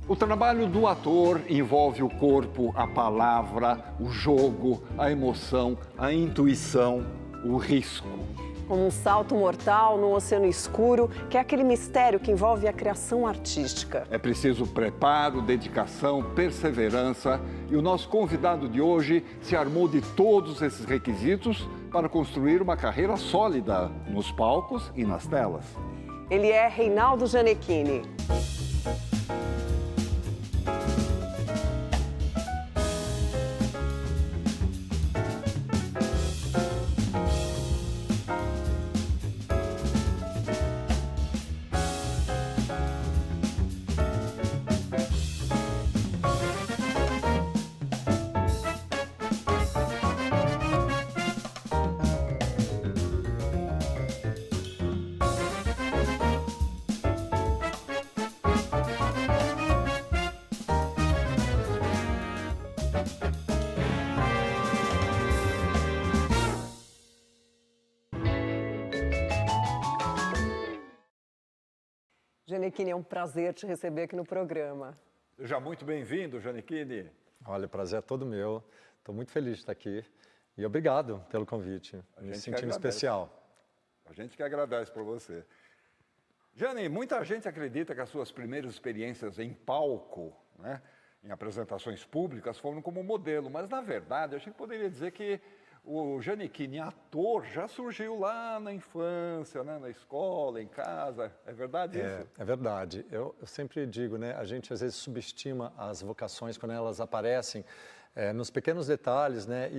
O trabalho do ator envolve o corpo, a palavra, o jogo, a emoção, a intuição, o risco. Como um salto mortal no oceano escuro, que é aquele mistério que envolve a criação artística. É preciso preparo, dedicação, perseverança e o nosso convidado de hoje se armou de todos esses requisitos para construir uma carreira sólida nos palcos e nas telas. Ele é Reinaldo Gianecchini. Gianecchini, é um prazer te receber aqui no programa. Seja muito bem-vindo, Gianecchini. Olha, o prazer é todo meu. Estou muito feliz de estar aqui. E obrigado pelo convite. Me sentindo especial. A gente que agradece por você. Gianni, muita gente acredita que as suas primeiras experiências em palco, né, em apresentações públicas, foram como modelo. Mas, na verdade, a gente poderia dizer que o Gianecchini, ator, já surgiu lá na infância, né, na escola, em casa. É verdade isso? É verdade. Eu sempre digo, né, a gente às vezes subestima as vocações quando elas aparecem nos pequenos detalhes, né,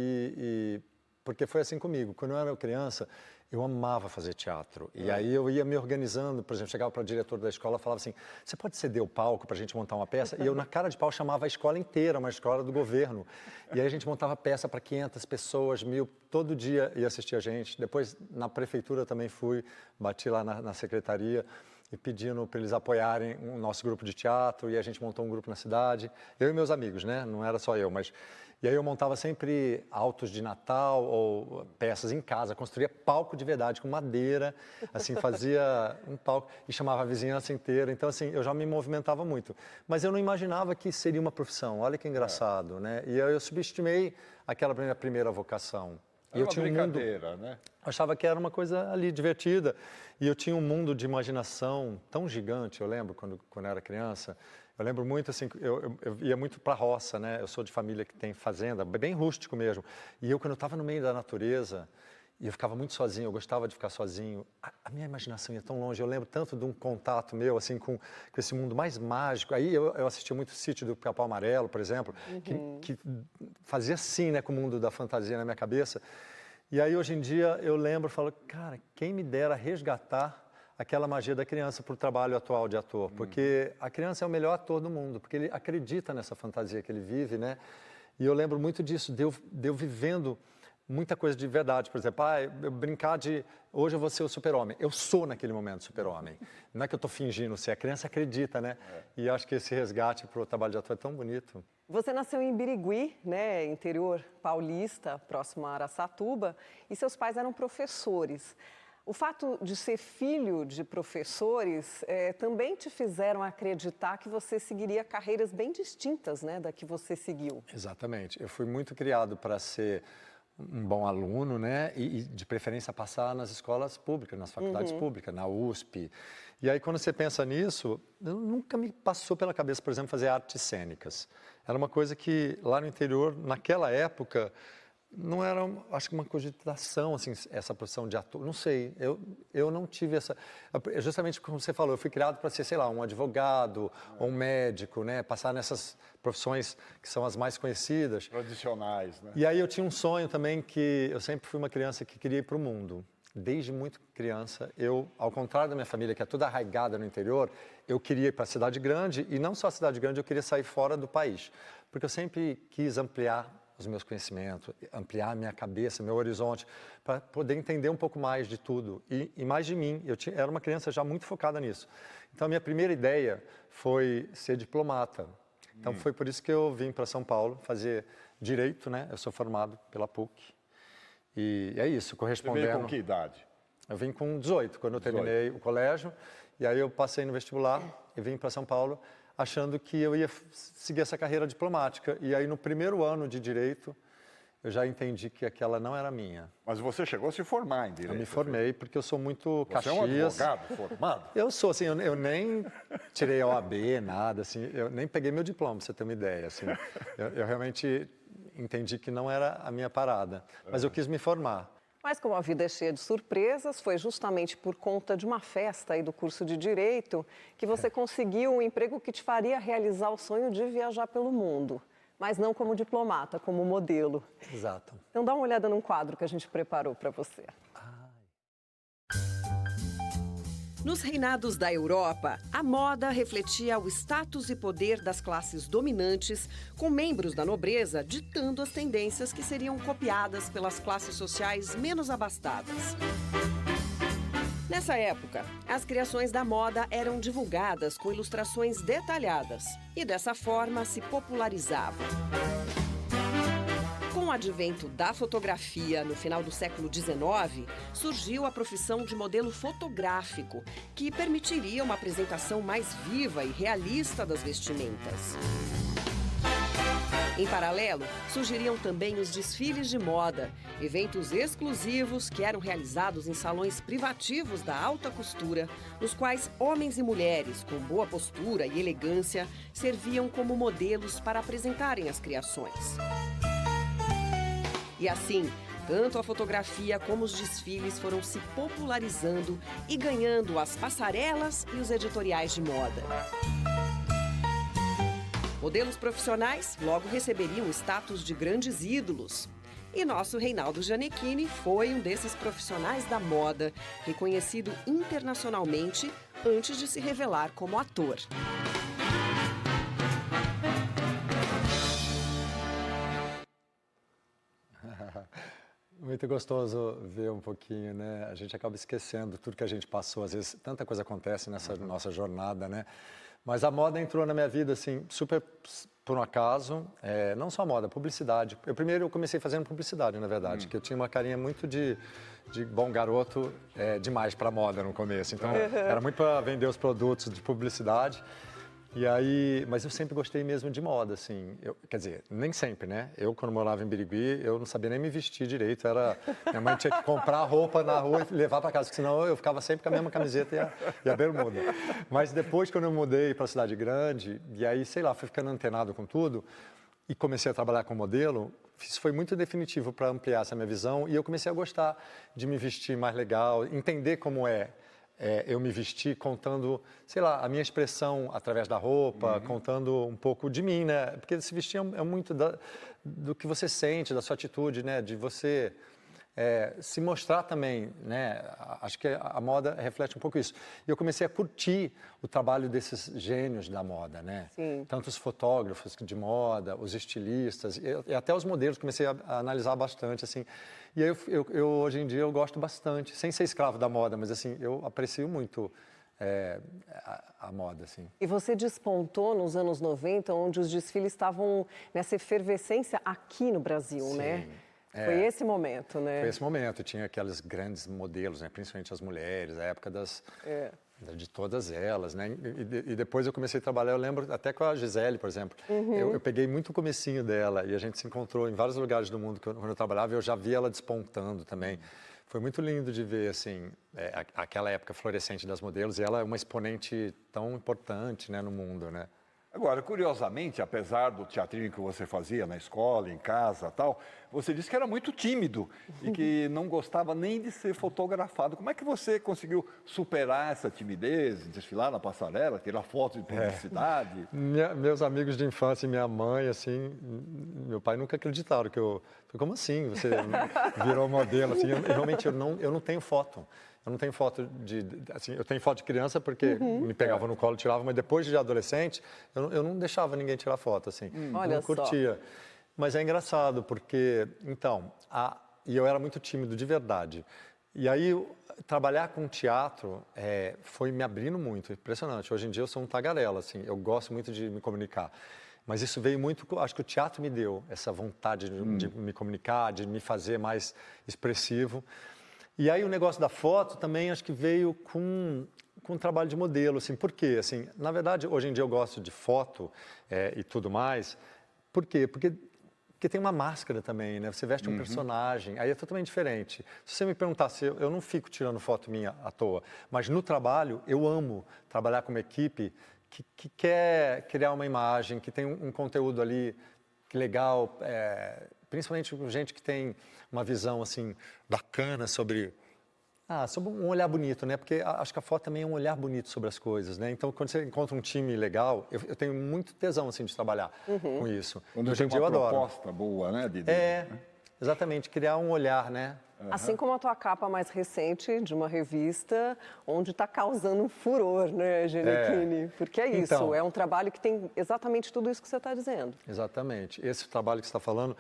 porque foi assim comigo. Quando eu era criança, eu amava fazer teatro. E aí eu ia me organizando, por exemplo, chegava para o diretor da escola e falava assim, você pode ceder o palco para a gente montar uma peça? E eu, na cara de pau, chamava a escola inteira, uma escola do governo. E aí a gente montava peça para 500 pessoas, 1000, todo dia ia assistir a gente. Depois, na prefeitura também fui, bati lá na secretaria e pedindo para eles apoiarem o nosso grupo de teatro, e a gente montou um grupo na cidade, eu e meus amigos, né? Não era só eu, mas... E aí eu montava sempre autos de Natal ou peças em casa, construía palco de verdade, com madeira, assim, fazia um palco e chamava a vizinhança inteira. Então, assim, eu já me movimentava muito. Mas eu não imaginava que seria uma profissão, olha que engraçado, né? E aí eu subestimei aquela primeira vocação. Era uma brincadeira, né? Achava que era uma coisa ali divertida. E eu tinha um mundo de imaginação tão gigante, eu lembro, quando eu era criança. Eu lembro muito, assim, eu ia muito para a roça, né? Eu sou de família que tem fazenda, bem rústico mesmo. E eu, quando eu estava no meio da natureza, e eu ficava muito sozinho, eu gostava de ficar sozinho, a minha imaginação ia tão longe. Eu lembro tanto de um contato meu, assim, com esse mundo mais mágico. Aí eu assistia muito o Sítio do Pica-Pau Amarelo, por exemplo, que fazia assim, né, com o mundo da fantasia na minha cabeça. E aí, hoje em dia, eu lembro e falo, cara, quem me dera resgatar aquela magia da criança para o trabalho atual de ator, porque a criança é o melhor ator do mundo, porque ele acredita nessa fantasia que ele vive, né? E eu lembro muito disso, de eu vivendo muita coisa de verdade. Por exemplo, eu brincar de hoje eu vou ser o super-homem. Eu sou naquele momento super-homem. Não é que eu estou fingindo ser, a criança acredita, né? E acho que esse resgate para o trabalho de ator é tão bonito. Você nasceu em Birigui, né, interior paulista, próximo a Araçatuba, e seus pais eram professores. O fato de ser filho de professores também te fizeram acreditar que você seguiria carreiras bem distintas, né, da que você seguiu. Exatamente. Eu fui muito criado para ser um bom aluno, né, e de preferência passar nas escolas públicas, nas faculdades públicas, na USP. E aí, quando você pensa nisso, nunca me passou pela cabeça, por exemplo, fazer artes cênicas. Era uma coisa que lá no interior, naquela época, não era, acho que uma cogitação, assim, essa profissão de ator, não sei, eu não tive essa... Justamente como você falou, eu fui criado para ser, sei lá, um advogado ou um médico, né, passar nessas profissões que são as mais conhecidas. Tradicionais, né? E aí eu tinha um sonho também que eu sempre fui uma criança que queria ir para o mundo. Desde muito criança, eu, ao contrário da minha família, que é toda arraigada no interior, eu queria ir para a cidade grande, e não só a cidade grande, eu queria sair fora do país, porque eu sempre quis ampliar os meus conhecimentos, ampliar a minha cabeça, meu horizonte, para poder entender um pouco mais de tudo e mais de mim. Era uma criança já muito focada nisso. Então, a minha primeira ideia foi ser diplomata. Então, foi por isso que eu vim para São Paulo fazer Direito, né? Eu sou formado pela PUC. E é isso, correspondendo... Você veio com que idade? Eu vim com 18, quando eu terminei o colégio. E aí eu passei no vestibular e vim para São Paulo. achando que eu ia seguir essa carreira diplomática. E aí, no primeiro ano de Direito, eu já entendi que aquela não era minha. Mas você chegou a se formar em Direito. Eu me formei porque eu sou muito Você é um Caxias. advogado formado? Eu sou, assim, eu nem tirei a OAB, nada, assim, eu nem peguei meu diploma, pra você ter uma ideia, assim. Eu realmente entendi que não era a minha parada, mas eu quis me formar. Mas como a vida é cheia de surpresas, foi justamente por conta de uma festa aí do curso de Direito que você conseguiu um emprego que te faria realizar o sonho de viajar pelo mundo. Mas não como diplomata, como modelo. Exato. Então dá uma olhada num quadro que a gente preparou para você. Nos reinados da Europa, a moda refletia o status e poder das classes dominantes, com membros da nobreza ditando as tendências que seriam copiadas pelas classes sociais menos abastadas. Nessa época, as criações da moda eram divulgadas com ilustrações detalhadas e, dessa forma, se popularizavam. Com o advento da fotografia no final do século XIX, surgiu a profissão de modelo fotográfico, que permitiria uma apresentação mais viva e realista das vestimentas. Em paralelo, surgiriam também os desfiles de moda, eventos exclusivos que eram realizados em salões privativos da alta costura, nos quais homens e mulheres com boa postura e elegância serviam como modelos para apresentarem as criações. E assim, tanto a fotografia como os desfiles foram se popularizando e ganhando as passarelas e os editoriais de moda. Modelos profissionais logo receberiam o status de grandes ídolos. E nosso Reinaldo Gianecchini foi um desses profissionais da moda, reconhecido internacionalmente antes de se revelar como ator. Muito gostoso ver um pouquinho, né? A gente acaba esquecendo tudo que a gente passou. Às vezes, tanta coisa acontece nessa nossa jornada, né? Mas a moda entrou na minha vida, assim, super por um acaso. Não só a moda, publicidade. Eu comecei fazendo publicidade, na verdade, que eu tinha uma carinha muito de bom garoto demais para moda no começo. Então, era muito para vender os produtos de publicidade. E aí, mas eu sempre gostei mesmo de moda, assim, quer dizer, nem sempre, né? Eu, quando morava em Birigui, eu não sabia nem me vestir direito, minha mãe tinha que comprar roupa na rua e levar para casa, porque senão eu ficava sempre com a mesma camiseta e a bermuda. Mas depois, quando eu mudei para a cidade grande, e aí, sei lá, fui ficando antenado com tudo, e comecei a trabalhar com modelo, isso foi muito definitivo para ampliar essa minha visão, e eu comecei a gostar de me vestir mais legal, entender como eu me vestir contando, sei lá, a minha expressão através da roupa, contando um pouco de mim, né? Porque se vestir é muito do que você sente, da sua atitude, né? De você se mostrar também, né? Acho que a moda reflete um pouco isso. E eu comecei a curtir o trabalho desses gênios da moda, né? Sim. Tanto os fotógrafos de moda, os estilistas, e até os modelos, comecei a analisar bastante, assim. E aí hoje em dia eu gosto bastante, sem ser escravo da moda, mas assim, eu aprecio muito a moda, assim. E você despontou nos anos 90, onde os desfiles estavam nessa efervescência aqui no Brasil, Sim. né? Foi esse momento, né? Foi esse momento, tinha aqueles grandes modelos, né? Principalmente as mulheres, a época de todas elas, né? E depois eu comecei a trabalhar, eu lembro até com a Gisele, por exemplo. Eu peguei muito o comecinho dela e a gente se encontrou em vários lugares do mundo quando eu trabalhava, eu já vi ela despontando também. Foi muito lindo de ver, assim, aquela época florescente das modelos, e ela é uma exponente tão importante, né, no mundo, né? Agora, curiosamente, apesar do teatrinho que você fazia na escola, em casa, tal, você disse que era muito tímido e que não gostava nem de ser fotografado. Como é que você conseguiu superar essa timidez, desfilar na passarela, tirar fotos de publicidade? Meus amigos de infância e minha mãe, assim, meu pai nunca acreditaram que eu... Como assim? Você virou modelo, assim? Realmente, eu não tenho foto. Eu não tenho foto assim, eu tenho foto de criança porque me pegavam no colo e tiravam, mas depois de adolescente, eu não deixava ninguém tirar foto, assim. Olha não curtia. Só. Mas é engraçado, porque, então, e eu era muito tímido, de verdade. E aí, trabalhar com teatro foi me abrindo muito, impressionante. Hoje em dia eu sou um tagarela, assim, eu gosto muito de me comunicar. Mas isso veio muito, acho que o teatro me deu essa vontade de me comunicar, de me fazer mais expressivo. E aí o negócio da foto também acho que veio com com o trabalho de modelo, assim, por quê? Assim, na verdade, hoje em dia eu gosto de foto e tudo mais. Por quê? Porque tem uma máscara também, né? Você veste um personagem, aí é totalmente diferente. Se você me perguntasse, eu não fico tirando foto minha à toa, mas no trabalho eu amo trabalhar com uma equipe que quer criar uma imagem, que tem um conteúdo ali legal, principalmente com gente que tem uma visão assim bacana sobre um olhar bonito, né? Porque acho que a foto também é um olhar bonito sobre as coisas, né? Então, quando você encontra um time legal, eu tenho muito tesão, assim, de trabalhar com isso. Quando Hoje em tem dia eu uma adoro. proposta boa, né? Exatamente, criar um olhar, né? Assim como a tua capa mais recente de uma revista, onde está causando um furor, né, Gianecchini? Porque é isso, Então, é um trabalho que tem exatamente tudo isso que você está dizendo. Exatamente. Esse trabalho que você está falando,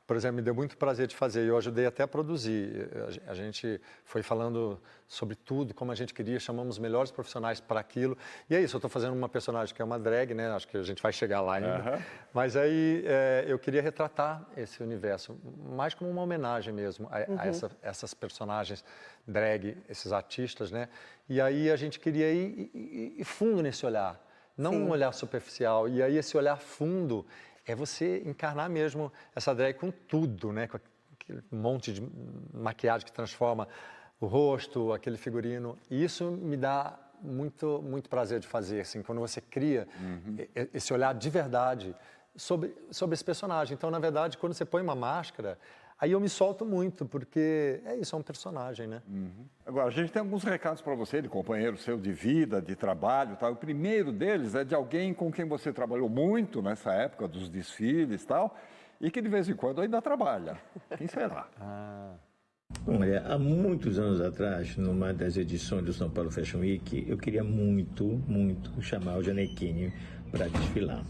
por exemplo, me deu muito prazer de fazer. Eu ajudei até a produzir. A gente foi falando sobre tudo, como a gente queria, chamamos os melhores profissionais para aquilo. E é isso, eu estou fazendo uma personagem que é uma drag, né? Acho que a gente vai chegar lá ainda. Mas aí eu queria retratar esse universo, mais como uma homenagem mesmo a essas personagens drag, esses artistas, né? E aí a gente queria ir fundo nesse olhar, não um olhar superficial. E aí esse olhar fundo é você encarnar mesmo essa drag com tudo, né? Com aquele monte de maquiagem que transforma o rosto, aquele figurino. E isso me dá muito, muito prazer de fazer, assim, quando você cria esse olhar de verdade sobre esse personagem. Então, na verdade, quando você põe uma máscara, aí eu me solto muito, porque é isso, é um personagem, né? Agora, a gente tem alguns recados para você, de companheiro seu de vida, de trabalho, tal. O primeiro deles é de alguém com quem você trabalhou muito nessa época dos desfiles e tal, e que de vez em quando ainda trabalha. Quem será? Olha, há muitos anos atrás, numa das edições do São Paulo Fashion Week, eu queria muito, muito chamar o Gianecchini para desfilar.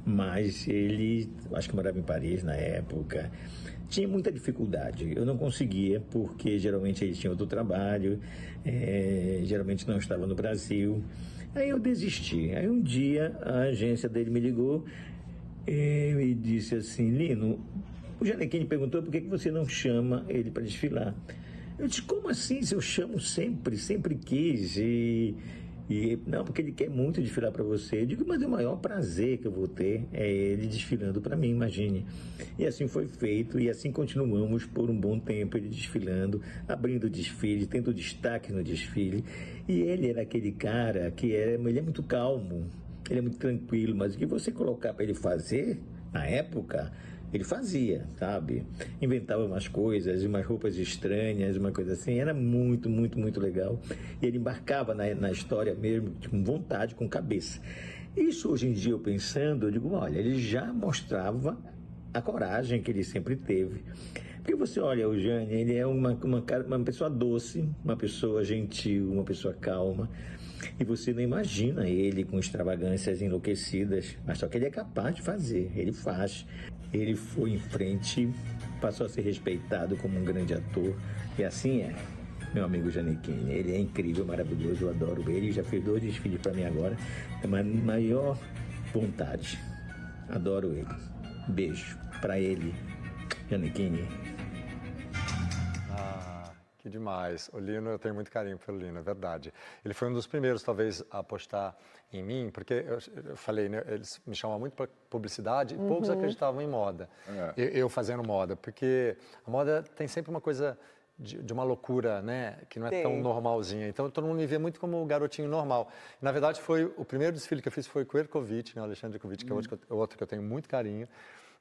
Mas ele, acho que morava em Paris na época, tinha muita dificuldade. Eu não conseguia, porque geralmente ele tinha outro trabalho, geralmente não estava no Brasil. Aí eu desisti. Aí um dia a agência dele me ligou e disse assim: Lino, o Gianecchini perguntou por que você não chama ele para desfilar. Eu disse: como assim? Se eu chamo sempre, sempre quis. Não, porque ele quer muito desfilar para você. Eu digo: mas o maior prazer que eu vou ter é ele desfilando para mim, imagine. E assim foi feito, e assim continuamos por um bom tempo, ele desfilando, abrindo o desfile, tendo destaque no desfile. E ele era aquele cara ele é muito calmo, ele é muito tranquilo, mas o que você colocar para ele fazer, na época, ele fazia, sabe? Inventava umas coisas, umas roupas estranhas, uma coisa assim. Era muito, muito, muito legal. E ele embarcava na história mesmo, com vontade, com cabeça. Isso, hoje em dia, eu pensando, eu digo: olha, ele já mostrava a coragem que ele sempre teve. Porque você olha o Jânio, ele é uma pessoa doce, uma pessoa gentil, uma pessoa calma. E você não imagina ele com extravagâncias enlouquecidas, mas só que ele é capaz de fazer, ele faz. Ele foi em frente, passou a ser respeitado como um grande ator, e assim é, meu amigo Gianecchini. Ele é incrível, maravilhoso, eu adoro ele, já fez 2 desfiles para mim agora, é uma maior vontade, adoro ele. Beijo para ele, Gianecchini. Que demais. O Lino, eu tenho muito carinho pelo Lino, é verdade. Ele foi um dos primeiros, talvez, a apostar em mim, porque eu falei, né, eles me chamavam muito para publicidade e poucos acreditavam em moda. Eu fazendo moda, porque a moda tem sempre uma coisa de uma loucura, né, que não é tão normalzinha. Então, todo mundo me vê muito como o garotinho normal. Na verdade, o primeiro desfile que eu fiz foi com o Ercovitch, né, o Alexandre Ercovitch, que é outro que eu tenho muito carinho.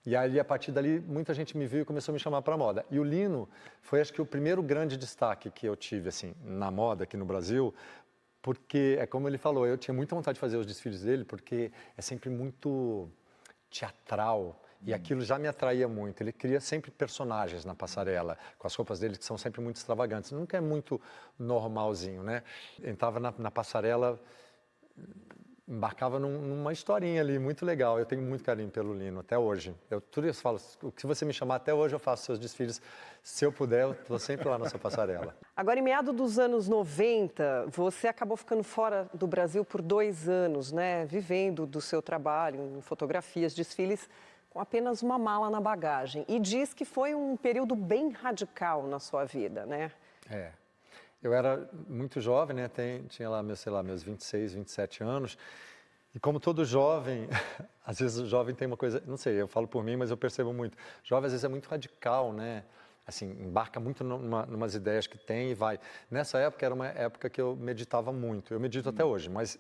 E aí, a partir dali, muita gente me viu e começou a me chamar para a moda. E o Lino foi, acho que, o primeiro grande destaque que eu tive, assim, na moda aqui no Brasil, porque, é como ele falou, eu tinha muita vontade de fazer os desfiles dele, porque é sempre muito teatral, e aquilo já me atraía muito. Ele cria sempre personagens na passarela, com as roupas dele que são sempre muito extravagantes. Nunca é muito normalzinho, né? Entrava na passarela, embarcava numa historinha ali, muito legal. Eu tenho muito carinho pelo Lino, até hoje. Tudo isso eu falo, se você me chamar até hoje, eu faço seus desfiles. Se eu puder, eu estou sempre lá na sua passarela. Agora, em meados dos anos 90, você acabou ficando fora do Brasil por 2 anos, né? Vivendo do seu trabalho, em fotografias, desfiles, com apenas uma mala na bagagem. E diz que foi um período bem radical na sua vida, né? eu era muito jovem, né? Tinha lá, meus 26, 27 anos. E como todo jovem, às vezes o jovem tem uma coisa, não sei, eu falo por mim, mas eu percebo muito. Jovem às vezes é muito radical, né? Assim, embarca muito numas ideias que tem e vai. Nessa época era uma época que eu meditava muito. Eu medito até hoje, mas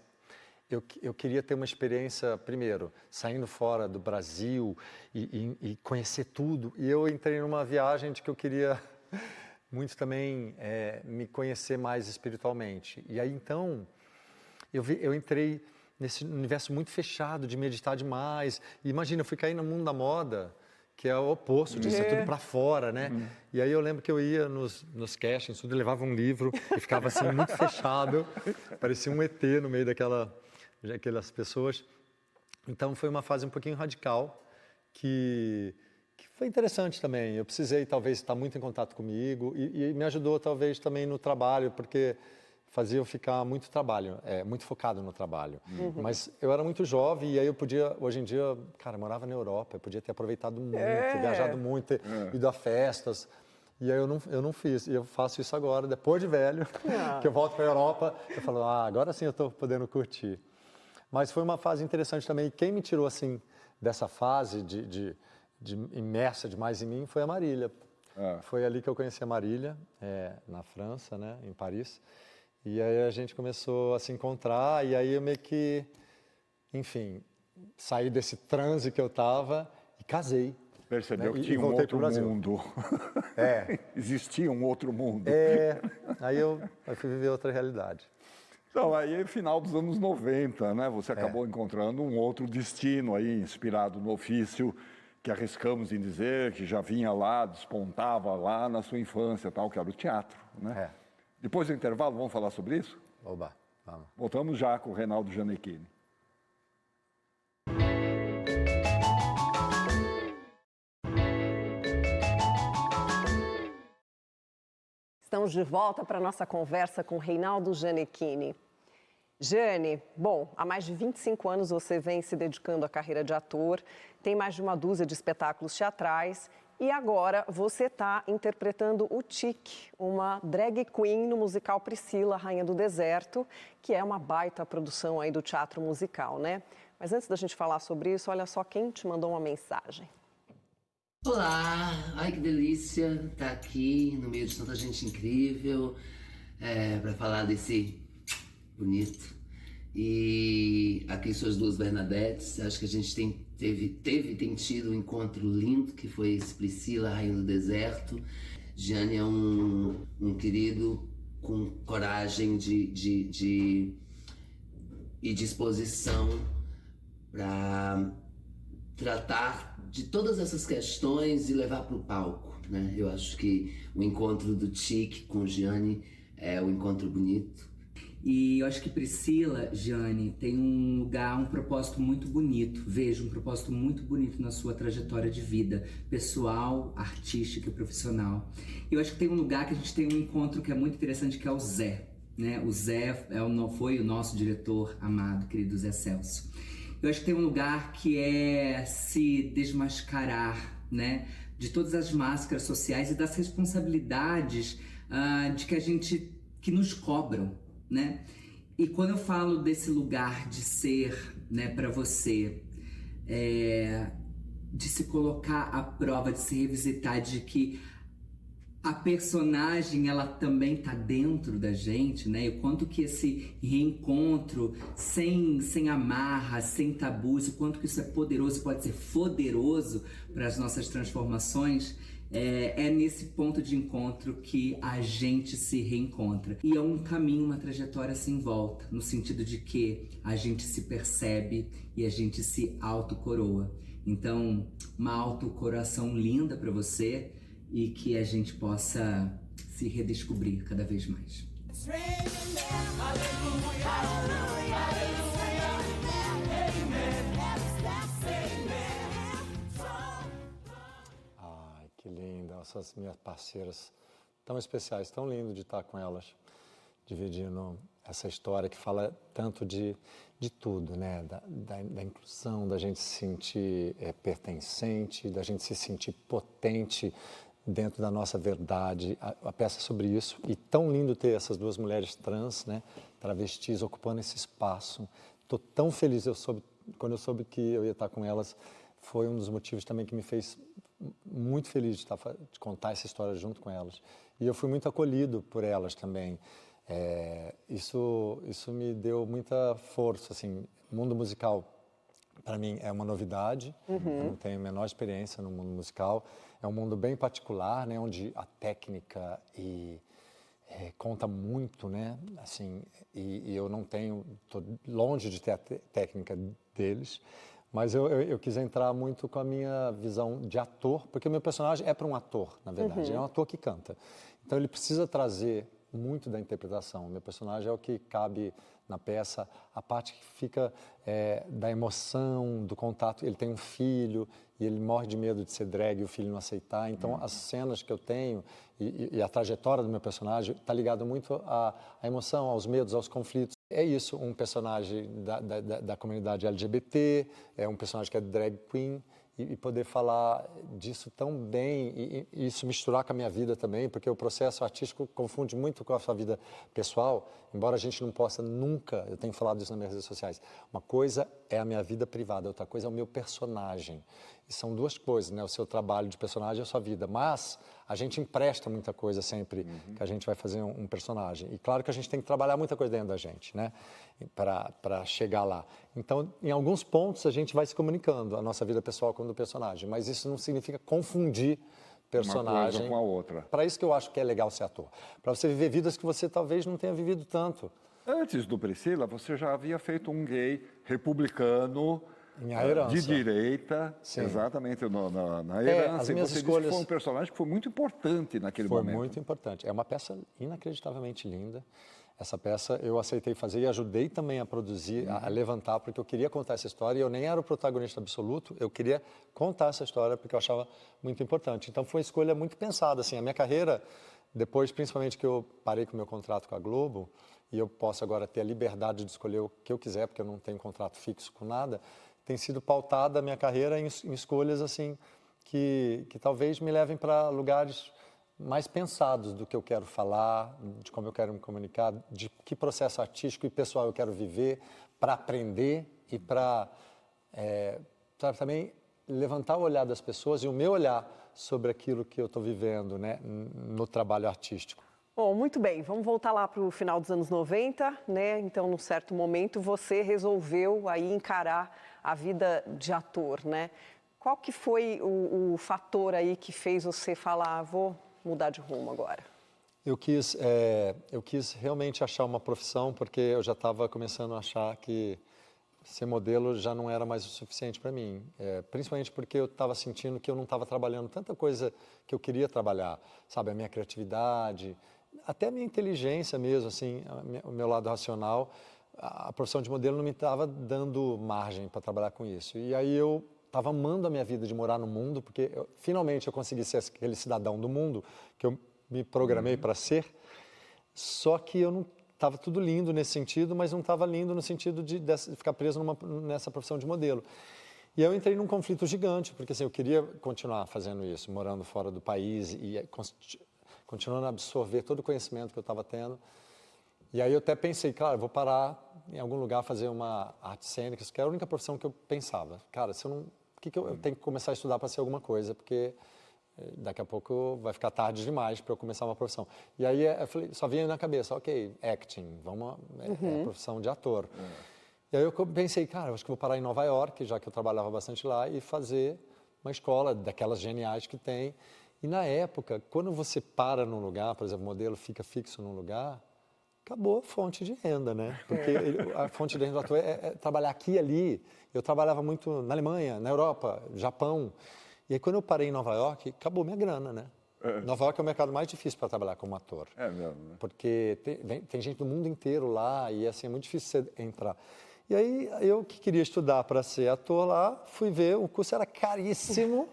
eu queria ter uma experiência, primeiro, saindo fora do Brasil e conhecer tudo. E eu entrei numa viagem de que eu queria muito também me conhecer mais espiritualmente. E aí, então, eu entrei nesse universo muito fechado de meditar demais. E imagina, eu fui cair no mundo da moda, que é o oposto disso, é tudo para fora, né? E aí eu lembro que eu ia nos castings, tudo, levava um livro e ficava assim muito fechado, parecia um ET no meio daquelas pessoas. Então foi uma fase um pouquinho radical, que foi interessante também. Eu precisei talvez estar muito em contato comigo e me ajudou talvez também no trabalho, porque fazia eu ficar muito muito focado no trabalho. Mas eu era muito jovem e aí eu podia, hoje em dia, cara, eu morava na Europa, eu podia ter aproveitado muito, viajado muito, ter ido a festas. E aí eu não fiz, e eu faço isso agora, depois de velho, que eu volto para a Europa, eu falo, agora sim eu estou podendo curtir. Mas foi uma fase interessante também, e quem me tirou assim dessa fase de imersa demais em mim foi a Marília. Foi ali que eu conheci a Marília, na França, né, em Paris. E aí a gente começou a se encontrar e aí eu meio que, enfim, saí desse transe que eu estava e casei. Percebeu, né? que tinha um outro mundo. Existia um outro mundo. Aí eu fui viver outra realidade. Então, aí, final dos anos 90, né? Você acabou encontrando um outro destino aí, inspirado no ofício que arriscamos em dizer, que já vinha lá, despontava lá na sua infância, tal, que era o teatro, né? Depois do intervalo, vamos falar sobre isso? Oba, vamos. Voltamos já com o Reinaldo Gianecchini. Estamos de volta para a nossa conversa com Reinaldo Gianecchini. Jane, bom, há mais de 25 anos você vem se dedicando à carreira de ator, tem mais de uma dúzia de espetáculos teatrais e agora você está interpretando o Tique, uma drag queen no musical Priscila, Rainha do Deserto, que é uma baita produção aí do teatro musical, né? Mas antes da gente falar sobre isso, olha só quem te mandou uma mensagem. Olá, ai que delícia estar aqui no meio de tanta gente incrível para falar desse bonito. E aqui suas duas Bernadettes, acho que a gente tem tido um encontro lindo que foi esse Priscila, Rainha do Deserto. Gianni é um querido com coragem e disposição para tratar de todas essas questões e levar para o palco, né? Eu acho que o encontro do Tique com o Gianni é um encontro bonito. E eu acho que Priscila, Gianni, tem um lugar, um propósito muito bonito. Vejo um propósito muito bonito na sua trajetória de vida, pessoal, artística e profissional. Eu acho que tem um lugar que a gente tem um encontro que é muito interessante, que é o Zé, né? O Zé foi o nosso diretor amado, querido Zé Celso. Eu acho que tem um lugar que é se desmascarar, né? De todas as máscaras sociais e das responsabilidades que nos cobram, né? E quando eu falo desse lugar de ser, né, para você, de se colocar à prova, de se revisitar, de que a personagem, ela também tá dentro da gente, né? E o quanto que esse reencontro, sem amarra, sem tabus, o quanto que isso é poderoso, pode ser poderoso para as nossas transformações, é nesse ponto de encontro que a gente se reencontra. E é um caminho, uma trajetória sem volta, no sentido de que a gente se percebe e a gente se autocoroa. Então, uma autocoração linda para você, e que a gente possa se redescobrir cada vez mais. Ai, que linda, essas minhas parceiras tão especiais, tão lindo de estar com elas, dividindo essa história que fala tanto de tudo, né? Da inclusão, da gente se sentir pertencente, da gente se sentir potente, dentro da nossa verdade, a peça é sobre isso. E tão lindo ter essas duas mulheres trans, né, travestis, ocupando esse espaço. Estou tão feliz, quando eu soube que eu ia estar com elas, foi um dos motivos também que me fez muito feliz de contar essa história junto com elas. E eu fui muito acolhido por elas também. Isso me deu muita força, assim. O mundo musical, para mim, é uma novidade. Eu não tenho a menor experiência no mundo musical. É um mundo bem particular, né, onde a técnica conta muito, né, assim, e eu não tenho, estou longe de ter a técnica deles, mas eu quis entrar muito com a minha visão de ator, porque o meu personagem é para um ator, na verdade, ele é um ator que canta. Então ele precisa trazer muito da interpretação. O meu personagem é o que cabe na peça, a parte que fica da emoção, do contato. Ele tem um filho e ele morre de medo de ser drag e o filho não aceitar. Então, as cenas que eu tenho e a trajetória do meu personagem está ligado muito à emoção, aos medos, aos conflitos. É isso, um personagem da comunidade LGBT, é um personagem que é drag queen, e poder falar disso tão bem e isso misturar com a minha vida também, porque o processo artístico confunde muito com a sua vida pessoal, embora a gente não possa nunca, eu tenho falado isso nas minhas redes sociais, uma coisa é a minha vida privada, outra coisa é o meu personagem. E são duas coisas, né? O seu trabalho de personagem e a sua vida, mas a gente empresta muita coisa sempre que a gente vai fazer um personagem. E claro que a gente tem que trabalhar muita coisa dentro da gente, né? Para chegar lá. Então, em alguns pontos, a gente vai se comunicando, a nossa vida pessoal com a do personagem, mas isso não significa confundir personagem uma coisa com a outra. Para isso que eu acho que é legal ser ator. Para você viver vidas que você talvez não tenha vivido tanto. Antes do Priscila, você já havia feito um gay republicano, Minha herança. de direita, Sim. exatamente, na herança. As minhas e você escolhas... disse que foi um personagem que foi muito importante naquele momento. Foi muito importante. É uma peça inacreditavelmente linda. Essa peça eu aceitei fazer e ajudei também a produzir, a levantar, porque eu queria contar essa história e eu nem era o protagonista absoluto, eu queria contar essa história porque eu achava muito importante. Então foi uma escolha muito pensada, assim, a minha carreira, depois principalmente que eu parei com o meu contrato com a Globo e eu posso agora ter a liberdade de escolher o que eu quiser, porque eu não tenho contrato fixo com nada, tem sido pautada a minha carreira em escolhas assim que talvez me levem para lugares mais pensados do que eu quero falar, de como eu quero me comunicar, de que processo artístico e pessoal eu quero viver para aprender e para também levantar o olhar das pessoas e o meu olhar sobre aquilo que eu estou vivendo, né, no trabalho artístico. Bom, muito bem, vamos voltar lá para o final dos anos 90, né? Então, num certo momento, você resolveu aí encarar a vida de ator, né? Qual que foi o fator aí que fez você falar, vou mudar de rumo agora? Eu quis realmente achar uma profissão, porque eu já estava começando a achar que ser modelo já não era mais o suficiente para mim. Principalmente porque eu estava sentindo que eu não estava trabalhando tanta coisa que eu queria trabalhar, sabe? A minha criatividade, até a minha inteligência mesmo, assim, o meu lado racional. A profissão de modelo não me estava dando margem para trabalhar com isso. E aí eu estava amando a minha vida de morar no mundo, porque finalmente eu consegui ser aquele cidadão do mundo que eu me programei para ser, só que eu não estava tudo lindo nesse sentido, mas não estava lindo no sentido de ficar preso nessa profissão de modelo. E eu entrei num conflito gigante, porque assim, eu queria continuar fazendo isso, morando fora do país e continuando a absorver todo o conhecimento que eu estava tendo. E aí eu até pensei, claro, vou parar em algum lugar fazer uma arte cênica, que era a única profissão que eu pensava. Cara, se eu não... Por que eu tenho que começar a estudar para ser alguma coisa? Porque daqui a pouco vai ficar tarde demais para eu começar uma profissão. E aí eu falei, só vinha na cabeça, ok, acting, vamos, é a profissão de ator. E aí eu pensei, cara, eu acho que vou parar em Nova York, já que eu trabalhava bastante lá, e fazer uma escola daquelas geniais que tem. E na época, quando você para num lugar, por exemplo, o modelo fica fixo num lugar, acabou a fonte de renda, né? Porque a fonte de renda do ator é trabalhar aqui e ali. Eu trabalhava muito na Alemanha, na Europa, Japão. E aí, quando eu parei em Nova York, acabou minha grana, né? Nova York é o mercado mais difícil para trabalhar como ator. É mesmo, né? Porque tem gente do mundo inteiro lá e assim, é muito difícil você entrar. E aí, eu que queria estudar para ser ator lá, fui ver, o curso era caríssimo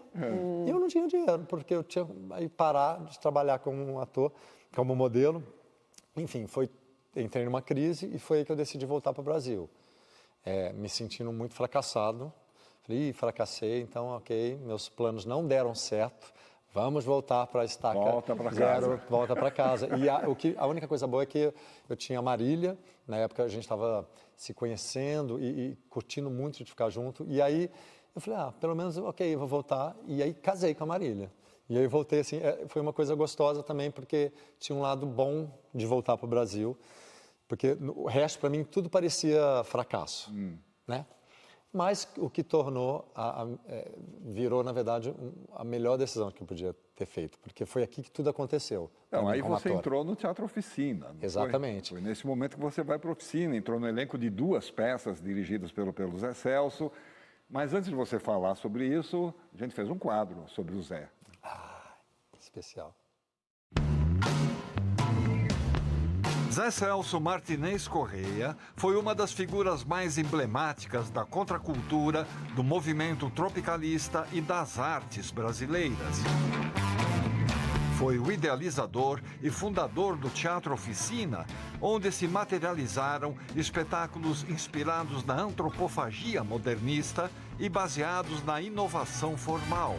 e eu não tinha dinheiro, porque eu tinha que parar de trabalhar como ator, como modelo. Enfim, entrei numa crise e foi aí que eu decidi voltar para o Brasil. Me sentindo muito fracassado. Falei, fracassei, então, ok, meus planos não deram certo. vamos voltar para a estaca Volta pra zero, casa. volta para casa. E a única coisa boa é que eu tinha a Marília, na época a gente estava se conhecendo e curtindo muito de ficar junto. E aí eu falei, pelo menos, ok, eu vou voltar. E aí casei com a Marília. E aí voltei assim, foi uma coisa gostosa também, porque tinha um lado bom de voltar para o Brasil, porque o resto, para mim, tudo parecia fracasso, né? Mas o que tornou, virou, na verdade, a melhor decisão que eu podia ter feito, porque foi aqui que tudo aconteceu. Então, aí como você ator. entrou no Teatro Oficina. Não Exatamente. Foi nesse momento que você vai para a Oficina, entrou no elenco de 2 peças dirigidas pelo Zé Celso. Mas antes de você falar sobre isso, a gente fez um quadro sobre o Zé. Especial. Zé Celso Martinez Correia foi uma das figuras mais emblemáticas da contracultura, do movimento tropicalista e das artes brasileiras. Foi o idealizador e fundador do Teatro Oficina, onde se materializaram espetáculos inspirados na antropofagia modernista e baseados na inovação formal.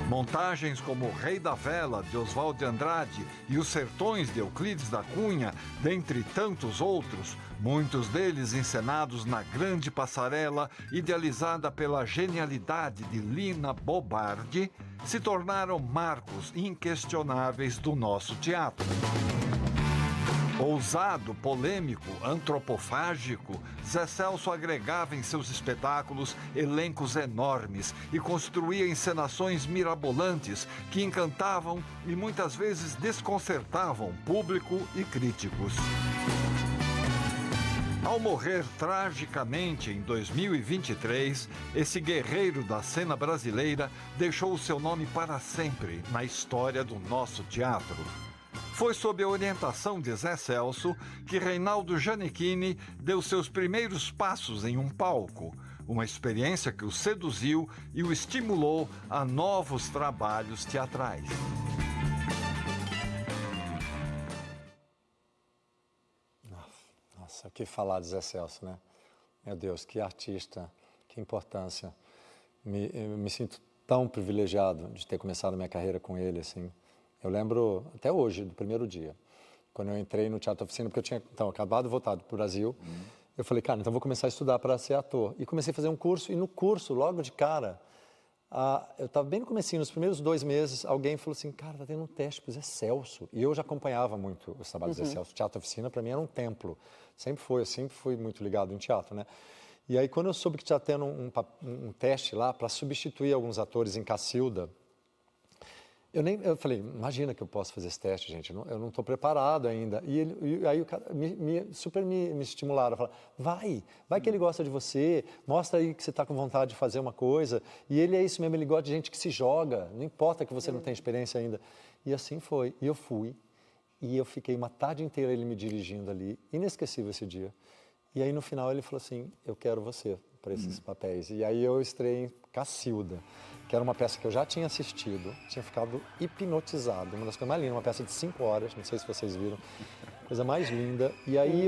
Montagens como O Rei da Vela, de Oswald de Andrade, e Os Sertões, de Euclides da Cunha, dentre tantos outros, muitos deles encenados na grande passarela idealizada pela genialidade de Lina Bobardi, se tornaram marcos inquestionáveis do nosso teatro. Ousado, polêmico, antropofágico, Zé Celso agregava em seus espetáculos elencos enormes e construía encenações mirabolantes que encantavam e muitas vezes desconcertavam público e críticos. Ao morrer tragicamente em 2023, esse guerreiro da cena brasileira deixou o seu nome para sempre na história do nosso teatro. Foi sob a orientação de Zé Celso que Reinaldo Gianecchini deu seus primeiros passos em um palco, uma experiência que o seduziu e o estimulou a novos trabalhos teatrais. Nossa, o que falar de Zé Celso, né? Meu Deus, que artista, que importância. Eu me sinto tão privilegiado de ter começado minha carreira com ele, assim. Eu lembro, até hoje, do primeiro dia, quando eu entrei no Teatro Oficina, porque eu tinha acabado de voltar para o Brasil, eu falei, cara, então vou começar a estudar para ser ator. E comecei a fazer um curso, e no curso, logo de cara, eu estava bem no comecinho, nos primeiros 2 meses, alguém falou assim, cara, tá tendo um teste para o Zé Celso. E eu já acompanhava muito os trabalhos do Zé Celso. O Teatro Oficina, para mim, era um templo. Eu sempre fui muito ligado em teatro, né? E aí, quando eu soube que tinha tendo um teste lá para substituir alguns atores em Cacilda, eu falei, imagina que eu posso fazer esse teste, gente, eu não estou preparado ainda. E aí o cara super me estimularam, falaram, vai que ele gosta de você, mostra aí que você está com vontade de fazer uma coisa. E ele é isso mesmo, ele gosta de gente que se joga, não importa que você não tenha experiência ainda. E assim foi, e eu fui, e eu fiquei uma tarde inteira ele me dirigindo ali, inesquecível esse dia. E aí no final ele falou assim, eu quero você para esses papéis. E aí eu estreiei em Cacilda, que era uma peça que eu já tinha assistido, tinha ficado hipnotizado, uma das coisas mais lindas, uma peça de 5 horas, não sei se vocês viram, coisa mais linda. E aí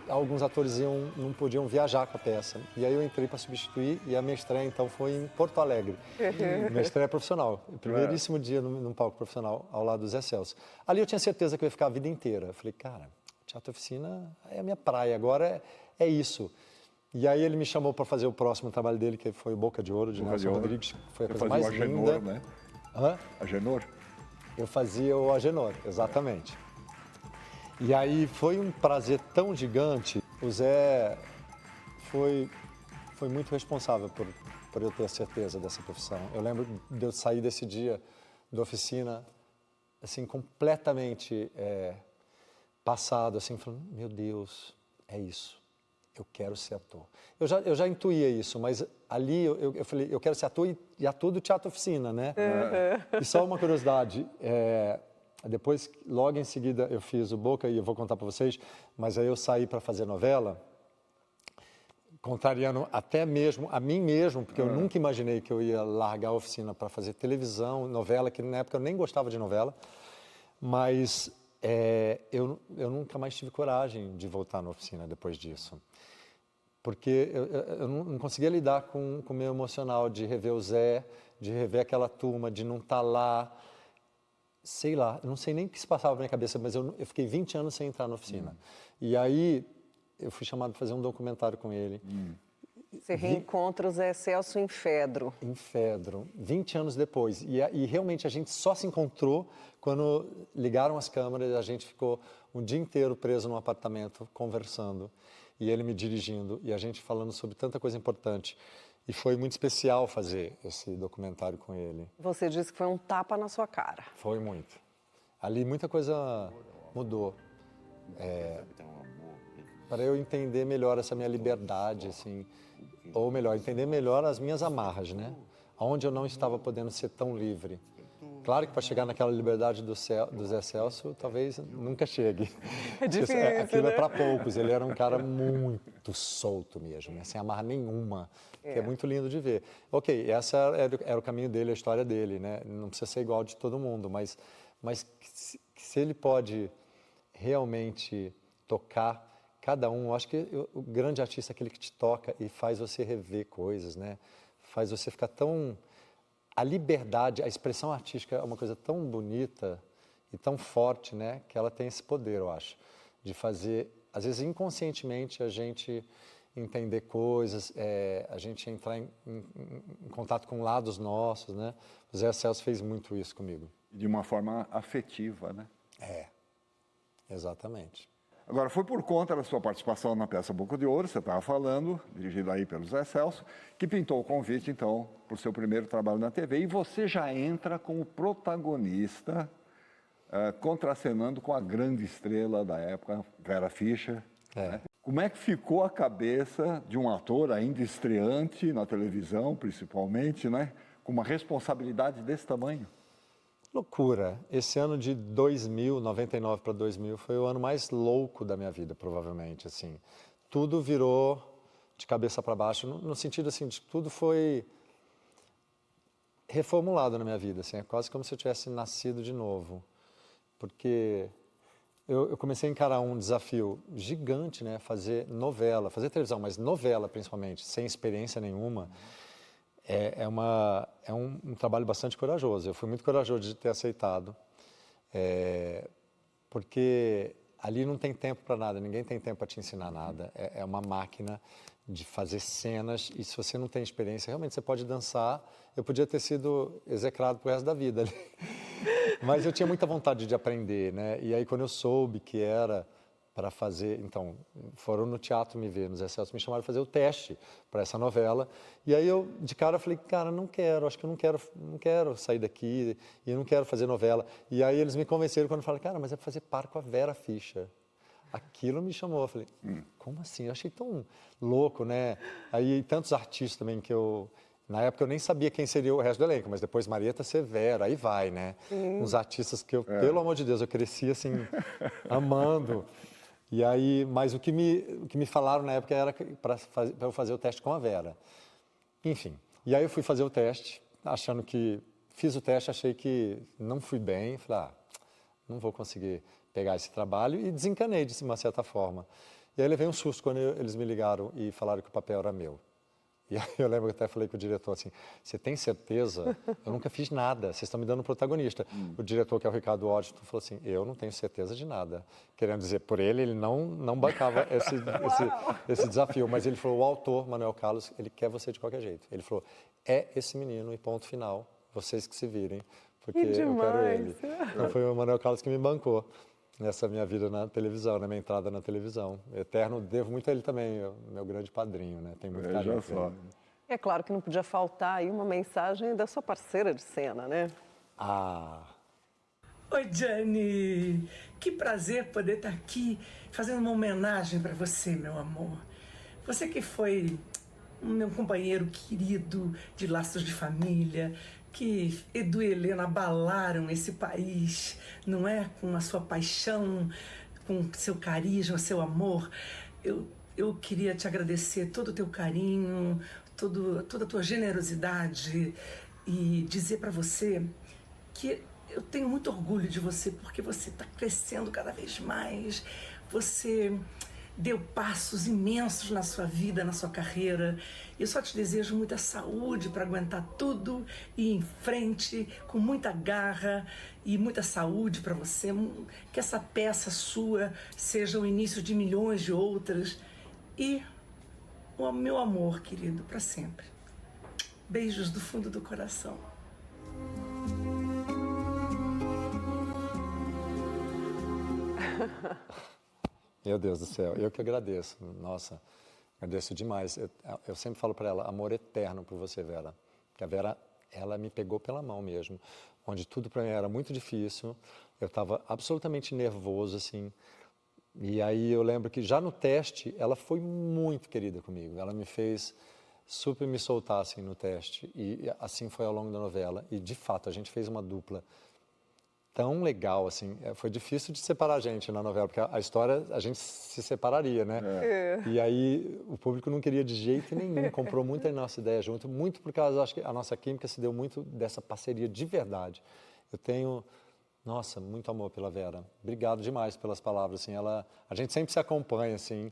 alguns atores não podiam viajar com a peça, e aí eu entrei para substituir, e a minha estreia então foi em Porto Alegre, minha estreia profissional, o primeiríssimo dia num palco profissional, ao lado do Zé Celso. Ali eu tinha certeza que eu ia ficar a vida inteira, eu falei, cara, Teatro Oficina é a minha praia, agora é isso. E aí ele me chamou para fazer o próximo trabalho dele, que foi o Boca de Ouro, de Nelson Rodrigues. Foi a coisa mais linda. Agenor, né? Hã? Agenor? Eu fazia o Agenor, exatamente. E aí foi um prazer tão gigante. O Zé foi muito responsável por eu ter a certeza dessa profissão. Eu lembro de eu sair desse dia da oficina, assim, completamente passado, assim, falando, meu Deus, é isso. Eu quero ser ator. Eu já intuía isso, mas ali eu falei, eu quero ser ator e ator do Teatro Oficina, né? E só uma curiosidade, depois, logo em seguida, eu fiz o Boca, e eu vou contar para vocês, mas aí eu saí para fazer novela, contrariando até mesmo a mim mesmo, porque eu nunca imaginei que eu ia largar a oficina para fazer televisão, novela, que na época eu nem gostava de novela, mas eu nunca mais tive coragem de voltar na oficina depois disso. Porque eu não conseguia lidar com o meu emocional de rever o Zé, de rever aquela turma, de não estar lá. Sei lá, eu não sei nem o que se passava na minha cabeça, mas eu fiquei 20 anos sem entrar na oficina. E aí eu fui chamado para fazer um documentário com ele. Você reencontra o Zé Celso em Fedro. Em Fedro, 20 anos depois. E realmente a gente só se encontrou quando ligaram as câmeras e a gente ficou um dia inteiro preso num apartamento, conversando. E ele me dirigindo e a gente falando sobre tanta coisa importante. E foi muito especial fazer esse documentário com ele. Você disse que foi um tapa na sua cara. Foi muito. Ali muita coisa mudou. Para eu entender melhor essa minha liberdade, assim, ou melhor, entender melhor as minhas amarras, né? Onde eu não estava podendo ser tão livre. Claro que para chegar naquela liberdade do Zé Celso, talvez nunca chegue. É difícil, aquilo né? é para poucos. Ele era um cara muito solto mesmo, né? Sem amarra nenhuma. Que é muito lindo de ver. Ok, essa era o caminho dele, a história dele, né? Não precisa ser igual de todo mundo, mas se ele pode realmente tocar cada um, eu acho que o grande artista é aquele que te toca e faz você rever coisas, né? Faz você ficar tão... A liberdade, a expressão artística é uma coisa tão bonita e tão forte, né? Que ela tem esse poder, eu acho, de fazer, às vezes inconscientemente, a gente entender coisas, a gente entrar em contato com lados nossos, né? O Zé Celso fez muito isso comigo. De uma forma afetiva, né? Exatamente. Agora, foi por conta da sua participação na peça Boca de Ouro, você estava falando, dirigida aí pelo Zé Celso, que pintou o convite, então, para o seu primeiro trabalho na TV. E você já entra como protagonista, contracenando com a grande estrela da época, Vera Fischer. Né? Como é que ficou a cabeça de um ator ainda estreante na televisão, principalmente, né? Com uma responsabilidade desse tamanho? Loucura. Esse ano de 2000, 99 para 2000, foi o ano mais louco da minha vida, provavelmente, assim. Tudo virou de cabeça para baixo, no sentido, assim, de que tudo foi reformulado na minha vida, assim. É quase como se eu tivesse nascido de novo. Porque eu comecei a encarar um desafio gigante, né? Fazer novela, fazer televisão, mas novela, principalmente, sem experiência nenhuma. É um trabalho bastante corajoso. Eu fui muito corajoso de ter aceitado, porque ali não tem tempo para nada, ninguém tem tempo para te ensinar nada. É uma máquina de fazer cenas e se você não tem experiência, realmente você pode dançar. Eu podia ter sido execrado pro resto da vida ali. Mas eu tinha muita vontade de aprender, né? E aí quando eu soube que era para fazer, então, foram no teatro me ver, no Zé Celso, me chamaram para fazer o teste para essa novela. E aí eu, de cara, falei, cara, não quero, acho que eu não quero sair daqui e não quero fazer novela. E aí eles me convenceram quando falaram, cara, mas é para fazer par com a Vera Fischer. Aquilo me chamou, eu falei, como assim? Eu achei tão louco, né? Aí tantos artistas também que na época eu nem sabia quem seria o resto do elenco, mas depois Marieta Severo, aí vai, né? Uns artistas que eu, pelo amor de Deus, eu cresci assim, amando. E aí, mas o que me falaram na época era para eu fazer o teste com a Vera. Enfim, e aí eu fui fazer o teste, achando que... Fiz o teste, achei que não fui bem, falei, não vou conseguir pegar esse trabalho e desencanei de uma certa forma. E aí levei um susto quando eles me ligaram e falaram que o papel era meu. E aí eu lembro que até falei com o diretor assim, você tem certeza? Eu nunca fiz nada, vocês estão me dando protagonista. O diretor, que é o Ricardo Washington, falou assim, eu não tenho certeza de nada. Querendo dizer, por ele não bancava esse desafio. Mas ele falou, o autor, Manuel Carlos, ele quer você de qualquer jeito. Ele falou, é esse menino e ponto final, vocês que se virem, porque eu quero ele. Então foi o Manuel Carlos que me bancou nessa minha vida na televisão, na minha entrada na televisão. Eterno, devo muito a ele também, meu grande padrinho, né? Tem muito carinho por ele. É claro que não podia faltar aí uma mensagem da sua parceira de cena, né? Oi, Gianni. Que prazer poder estar aqui fazendo uma homenagem para você, meu amor. Você que foi meu companheiro querido de laços de família, que Edu e Helena abalaram esse país, não é? Com a sua paixão, com seu carisma, seu amor. Eu queria te agradecer todo o teu carinho, toda a tua generosidade e dizer para você que eu tenho muito orgulho de você, porque você está crescendo cada vez mais. Você deu passos imensos na sua vida, na sua carreira. Eu só te desejo muita saúde para aguentar tudo e ir em frente com muita garra e muita saúde para você. Que essa peça sua seja o início de milhões de outras. E o meu amor, querido, para sempre. Beijos do fundo do coração. Meu Deus do céu, eu que agradeço. Nossa, agradeço demais. Eu sempre falo para ela, amor eterno por você, Vera. Porque a Vera, ela me pegou pela mão mesmo, onde tudo para mim era muito difícil. Eu estava absolutamente nervoso, assim. E aí eu lembro que já no teste, ela foi muito querida comigo. Ela me fez super me soltar, assim, no teste. E assim foi ao longo da novela. E, de fato, a gente fez uma dupla tão legal, assim. Foi difícil de separar a gente na novela, porque a história, a gente se separaria, né? E aí o público não queria de jeito nenhum, comprou muito a nossa ideia junto, muito por causa, acho que a nossa química se deu muito dessa parceria de verdade. Eu tenho, nossa, muito amor pela Vera. Obrigado demais pelas palavras, assim. A gente sempre se acompanha, assim,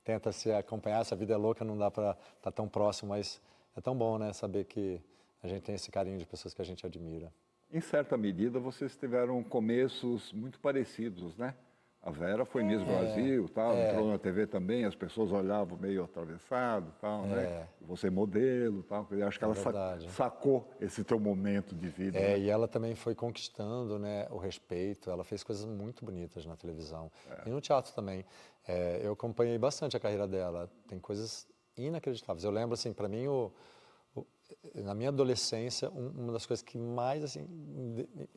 tenta se acompanhar. Essa vida é louca, não dá para estar tão próximo, mas é tão bom, né, saber que a gente tem esse carinho de pessoas que a gente admira. Em certa medida, vocês tiveram começos muito parecidos, né? A Vera foi Miss Brasil, tal, entrou na TV também, as pessoas olhavam meio atravessado, tal, né? Você modelo, tal. Eu acho que ela sacou esse teu momento de vida. Né? E ela também foi conquistando, né, o respeito. Ela fez coisas muito bonitas na televisão e no teatro também. Eu acompanhei bastante a carreira dela. Tem coisas inacreditáveis. Eu lembro, assim, para mim, na minha adolescência, uma das coisas que mais, assim,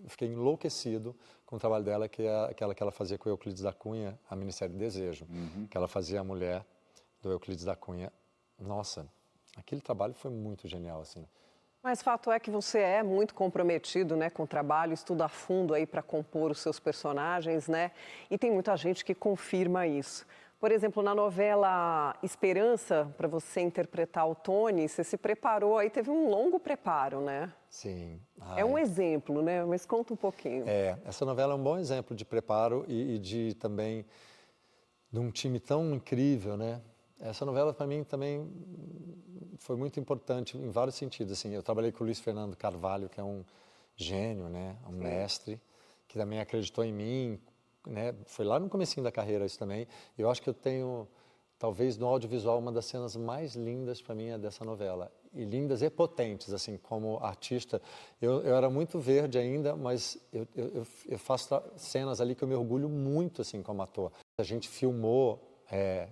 fiquei enlouquecido com o trabalho dela, que é aquela que ela fazia com o Euclides da Cunha, a Ministério do Desejo, que ela fazia a mulher do Euclides da Cunha. Nossa, aquele trabalho foi muito genial, assim. Mas fato é que você é muito comprometido, né, com o trabalho, estuda a fundo aí para compor os seus personagens, né? E tem muita gente que confirma isso. Por exemplo, na novela Esperança, para você interpretar o Tony, você se preparou, aí teve um longo preparo, né? Sim. É um exemplo, né? Mas conta um pouquinho. Essa novela é um bom exemplo de preparo e de também de um time tão incrível, né? Essa novela para mim também foi muito importante em vários sentidos, assim. Eu trabalhei com o Luiz Fernando Carvalho, que é um gênio, né? Um mestre, que também acreditou em mim. Né? Foi lá no comecinho da carreira isso também. Eu acho que eu tenho, talvez no audiovisual, uma das cenas mais lindas para mim é dessa novela. E lindas e potentes, assim, como artista. Eu era muito verde ainda, mas eu faço cenas ali que eu me orgulho muito, assim, como ator. A gente filmou,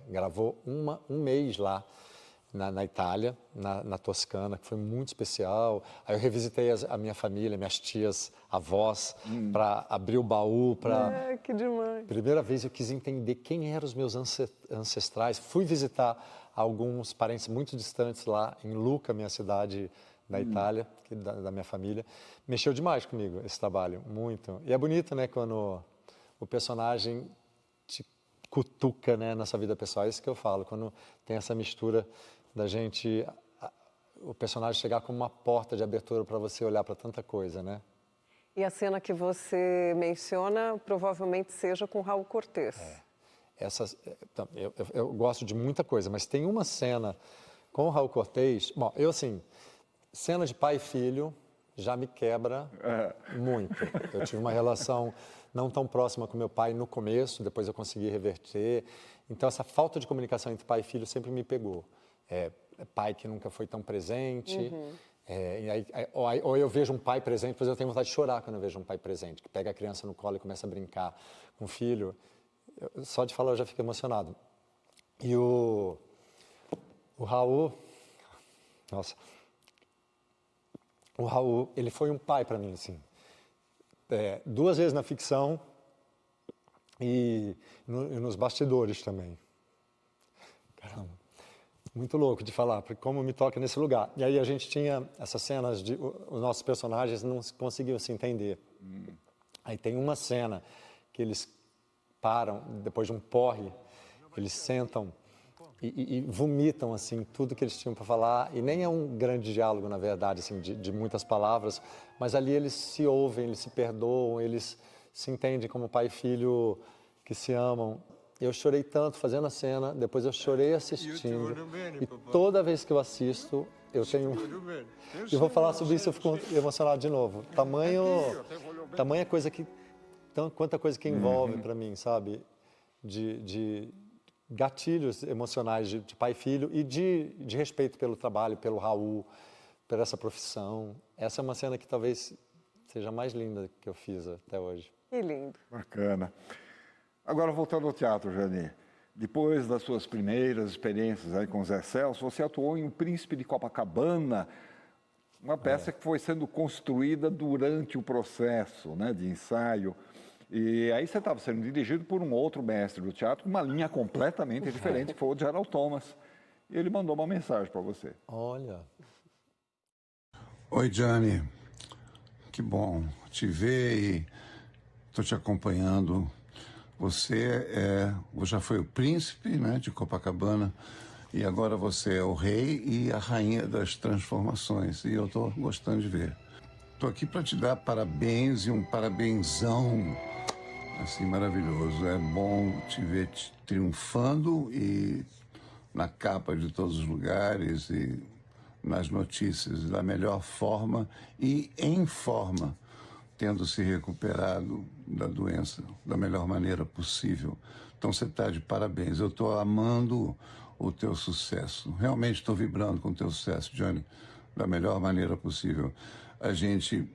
gravou um mês lá na Itália, na Toscana, que foi muito especial. Aí eu revisitei a minha família, minhas tias, avós, para abrir o baú, para... Que demais! Primeira vez eu quis entender quem eram os meus ancestrais. Fui visitar alguns parentes muito distantes lá em Lucca, minha cidade da Itália, da minha família. Mexeu demais comigo esse trabalho, muito. E é bonito, né, quando o personagem te cutuca, né, na sua vida pessoal. É isso que eu falo, quando tem essa mistura da gente, o personagem chegar como uma porta de abertura para você olhar para tanta coisa, né? E a cena que você menciona provavelmente seja com Raul Cortez. Eu gosto de muita coisa, mas tem uma cena com o Raul Cortez. Bom, eu assim, cena de pai e filho já me quebra muito. Eu tive uma relação não tão próxima com meu pai no começo, depois eu consegui reverter. Então essa falta de comunicação entre pai e filho sempre me pegou. Pai que nunca foi tão presente. Ou eu vejo um pai presente, pois eu tenho vontade de chorar quando eu vejo um pai presente, que pega a criança no colo e começa a brincar com o filho. Só de falar eu já fico emocionado. E o Raul, nossa, o Raul, ele foi um pai para mim, assim. 2 vezes na ficção e nos bastidores também. Caramba. Muito louco de falar, porque como me toca nesse lugar. E aí a gente tinha essas cenas de os nossos personagens não conseguiam se entender. Aí tem uma cena que eles param, depois de um porre, eles sentam e vomitam, assim, tudo que eles tinham para falar. E nem é um grande diálogo, na verdade, assim, de muitas palavras, mas ali eles se ouvem, eles se perdoam, eles se entendem como pai e filho que se amam. eu chorei tanto fazendo a cena, depois eu chorei assistindo. E toda vez que eu assisto, eu tenho... E vou falar sobre isso, eu fico emocionado de novo. Tamanha coisa que... Quanta coisa que envolve para mim, sabe? De gatilhos emocionais de pai e filho e de respeito pelo trabalho, pelo Raul, por essa profissão. Essa é uma cena que talvez seja a mais linda que eu fiz até hoje. Que lindo. Bacana. Agora, voltando ao teatro, Jani. Depois das suas primeiras experiências aí com o Zé Celso, você atuou em O Príncipe de Copacabana, uma peça que foi sendo construída durante o processo, né, de ensaio. E aí você estava sendo dirigido por um outro mestre do teatro, uma linha completamente diferente, que foi o Gerald Thomas. E ele mandou uma mensagem para você. Olha. Oi, Jani. Que bom te ver e estou te acompanhando. Você já foi o príncipe, né, de Copacabana e agora você é o rei e a rainha das transformações. E eu estou gostando de ver. Estou aqui para te dar parabéns e um parabenzão assim maravilhoso. É bom te ver triunfando e na capa de todos os lugares e nas notícias da melhor forma e em forma, tendo se recuperado da doença da melhor maneira possível. Então você está de parabéns. Eu estou amando o teu sucesso. Realmente estou vibrando com o teu sucesso, Johnny, da melhor maneira possível. A gente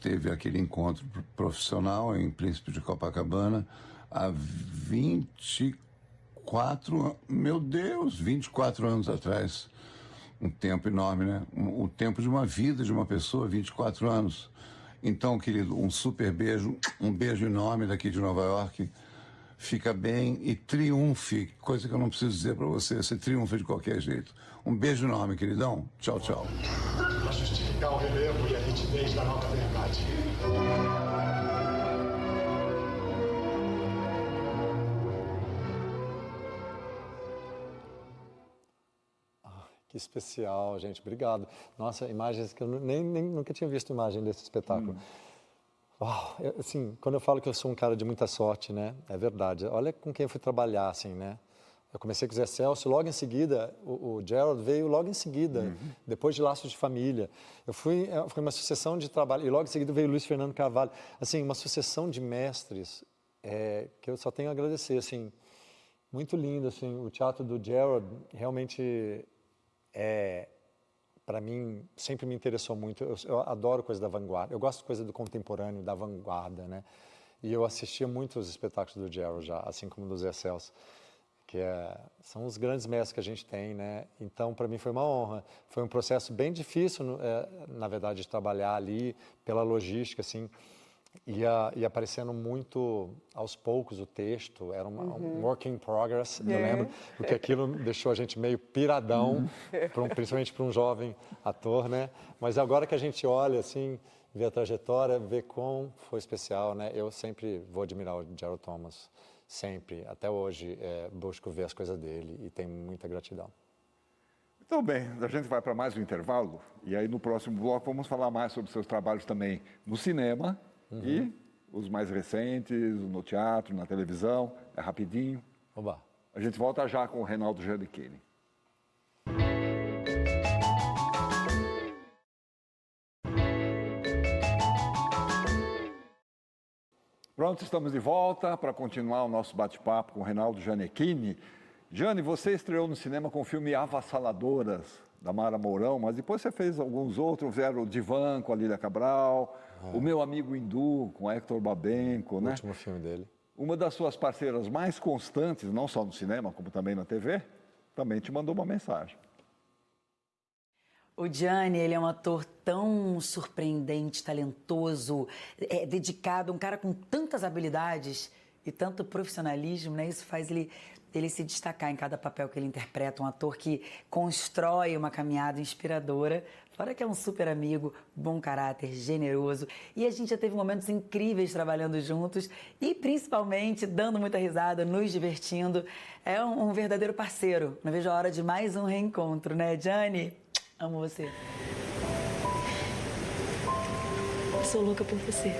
teve aquele encontro profissional em Príncipe de Copacabana há 24 anos atrás. Um tempo enorme, né? O tempo de uma vida de uma pessoa, 24 anos. Então, querido, um super beijo, um beijo enorme daqui de Nova York. Fica bem e triunfe, coisa que eu não preciso dizer para você, você triunfa de qualquer jeito. Um beijo enorme, queridão. Tchau, tchau. Para justificar o relevo e a nitidez da nova verdade. Que especial, gente. Obrigado. Nossa, imagens que eu nunca tinha visto imagem desse espetáculo. Uau, assim, quando eu falo que eu sou um cara de muita sorte, né? É verdade. Olha com quem eu fui trabalhar, assim, né? Eu comecei com o Zé Celso, logo em seguida, o Gerald veio logo em seguida, depois de Laços de Família. Foi uma sucessão de trabalho, e logo em seguida veio o Luiz Fernando Carvalho. Assim, uma sucessão de mestres que eu só tenho a agradecer, assim. Muito lindo, assim. O teatro do Gerald realmente para mim, sempre me interessou muito. Eu adoro coisa da vanguarda. Eu gosto de coisa do contemporâneo, da vanguarda, né? E eu assistia muito os espetáculos do Gerald já, assim como do Zé Celso, que são os grandes mestres que a gente tem, né? Então, para mim foi uma honra. Foi um processo bem difícil, na verdade, de trabalhar ali pela logística, assim. Ia aparecendo muito aos poucos o texto, era um work in progress, eu lembro, porque aquilo deixou a gente meio piradão, principalmente para um jovem ator, né? Mas agora que a gente olha, assim, vê a trajetória, vê quão foi especial, né? Eu sempre vou admirar o Gerald Thomas, sempre, até hoje, busco ver as coisas dele e tenho muita gratidão. Então, bem, a gente vai para mais um intervalo, e aí no próximo bloco vamos falar mais sobre seus trabalhos também no cinema, e os mais recentes, no teatro, na televisão, é rapidinho. Oba. A gente volta já com o Reinaldo Giannichini. Pronto, estamos de volta para continuar o nosso bate-papo com o Reinaldo Giannichini. Gianni, você estreou no cinema com o filme Avassaladoras, da Mara Mourão, mas depois você fez alguns outros, vieram o Divan com a Lília Cabral, O Meu Amigo Hindu com Hector Babenco, né? O último filme dele. Uma das suas parceiras mais constantes, não só no cinema, como também na TV, também te mandou uma mensagem. O Gianni, ele é um ator tão surpreendente, talentoso, dedicado, um cara com tantas habilidades e tanto profissionalismo, né? Isso faz ele se destacar em cada papel que ele interpreta, um ator que constrói uma caminhada inspiradora, fora que é um super amigo, bom caráter, generoso, e a gente já teve momentos incríveis trabalhando juntos e principalmente dando muita risada, nos divertindo. É um verdadeiro parceiro. Não vejo a hora de mais um reencontro, né, Gianni? Amo você. Sou louca por você.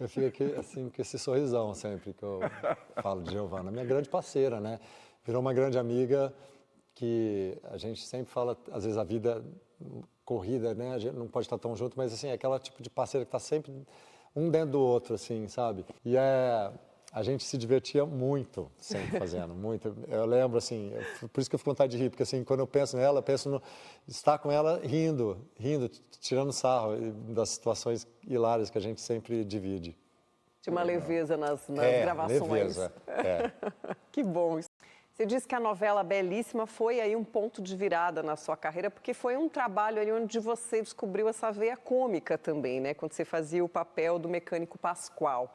Eu fico aqui, assim, com esse sorrisão sempre que eu falo de Giovana. Minha grande parceira, né? Virou uma grande amiga que a gente sempre fala, às vezes a vida corrida, né? A gente não pode estar tão junto, mas assim, é aquela tipo de parceira que está sempre um dentro do outro, assim, sabe? E a gente se divertia muito sempre fazendo, muito. Eu lembro, assim, por isso que eu fico com vontade de rir, porque assim, quando eu penso nela, eu penso estar com ela rindo, tirando sarro das situações hilárias que a gente sempre divide. Tinha uma leveza nas gravações. Leveza, Que bom. Você disse que a novela Belíssima foi aí um ponto de virada na sua carreira, porque foi um trabalho ali onde você descobriu essa veia cômica também, né? Quando você fazia o papel do mecânico Pascoal.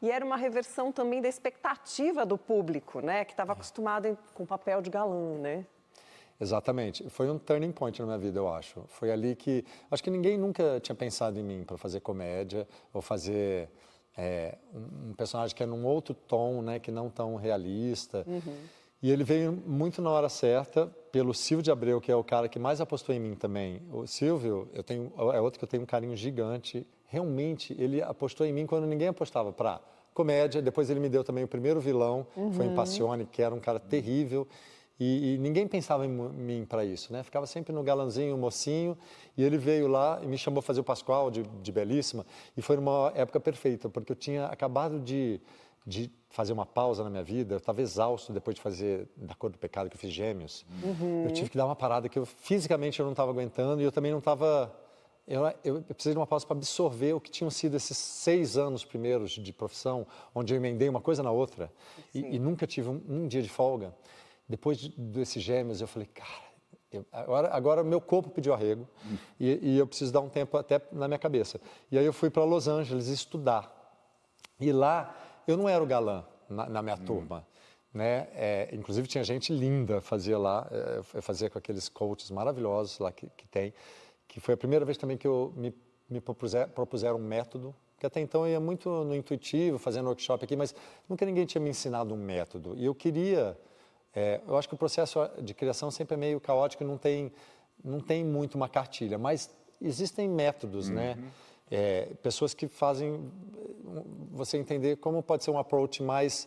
E era uma reversão também da expectativa do público, né? Que estava acostumado com o papel de galã, né? Exatamente. Foi um turning point na minha vida, eu acho. Foi ali que... Acho que ninguém nunca tinha pensado em mim para fazer comédia ou fazer um personagem que é num outro tom, né? Que não tão realista. E ele veio muito na hora certa pelo Silvio de Abreu, que é o cara que mais apostou em mim também. O Silvio, é outro que eu tenho um carinho gigante. Realmente, ele apostou em mim quando ninguém apostava para comédia. Depois ele me deu também o primeiro vilão, foi em Passione, que era um cara terrível. E ninguém pensava em mim para isso, né? Ficava sempre no galanzinho, mocinho. E ele veio lá e me chamou a fazer o Pascoal de Belíssima. E foi numa época perfeita, porque eu tinha acabado de fazer uma pausa na minha vida. Eu estava exausto depois de fazer Da Cor do Pecado, que eu fiz Gêmeos. Eu tive que dar uma parada que fisicamente eu não estava aguentando e eu também não estava... Eu precisei de uma pausa para absorver o que tinham sido esses 6 anos primeiros de profissão, onde eu emendei uma coisa na outra e nunca tive um dia de folga. Depois desses Gêmeos, eu falei, cara, agora meu corpo pediu arrego e eu preciso dar um tempo até na minha cabeça. E aí eu fui para Los Angeles estudar. E lá, eu não era o galã na minha turma. Né? Inclusive tinha gente linda, fazia lá, eu fazia com aqueles coaches maravilhosos lá que tem. Que foi a primeira vez também que me propuseram um método, que até então eu ia muito no intuitivo, fazendo workshop aqui, mas nunca ninguém tinha me ensinado um método. E eu queria... eu acho que o processo de criação sempre é meio caótico, não tem muito uma cartilha, mas existem métodos, né? Pessoas que fazem você entender como pode ser um approach mais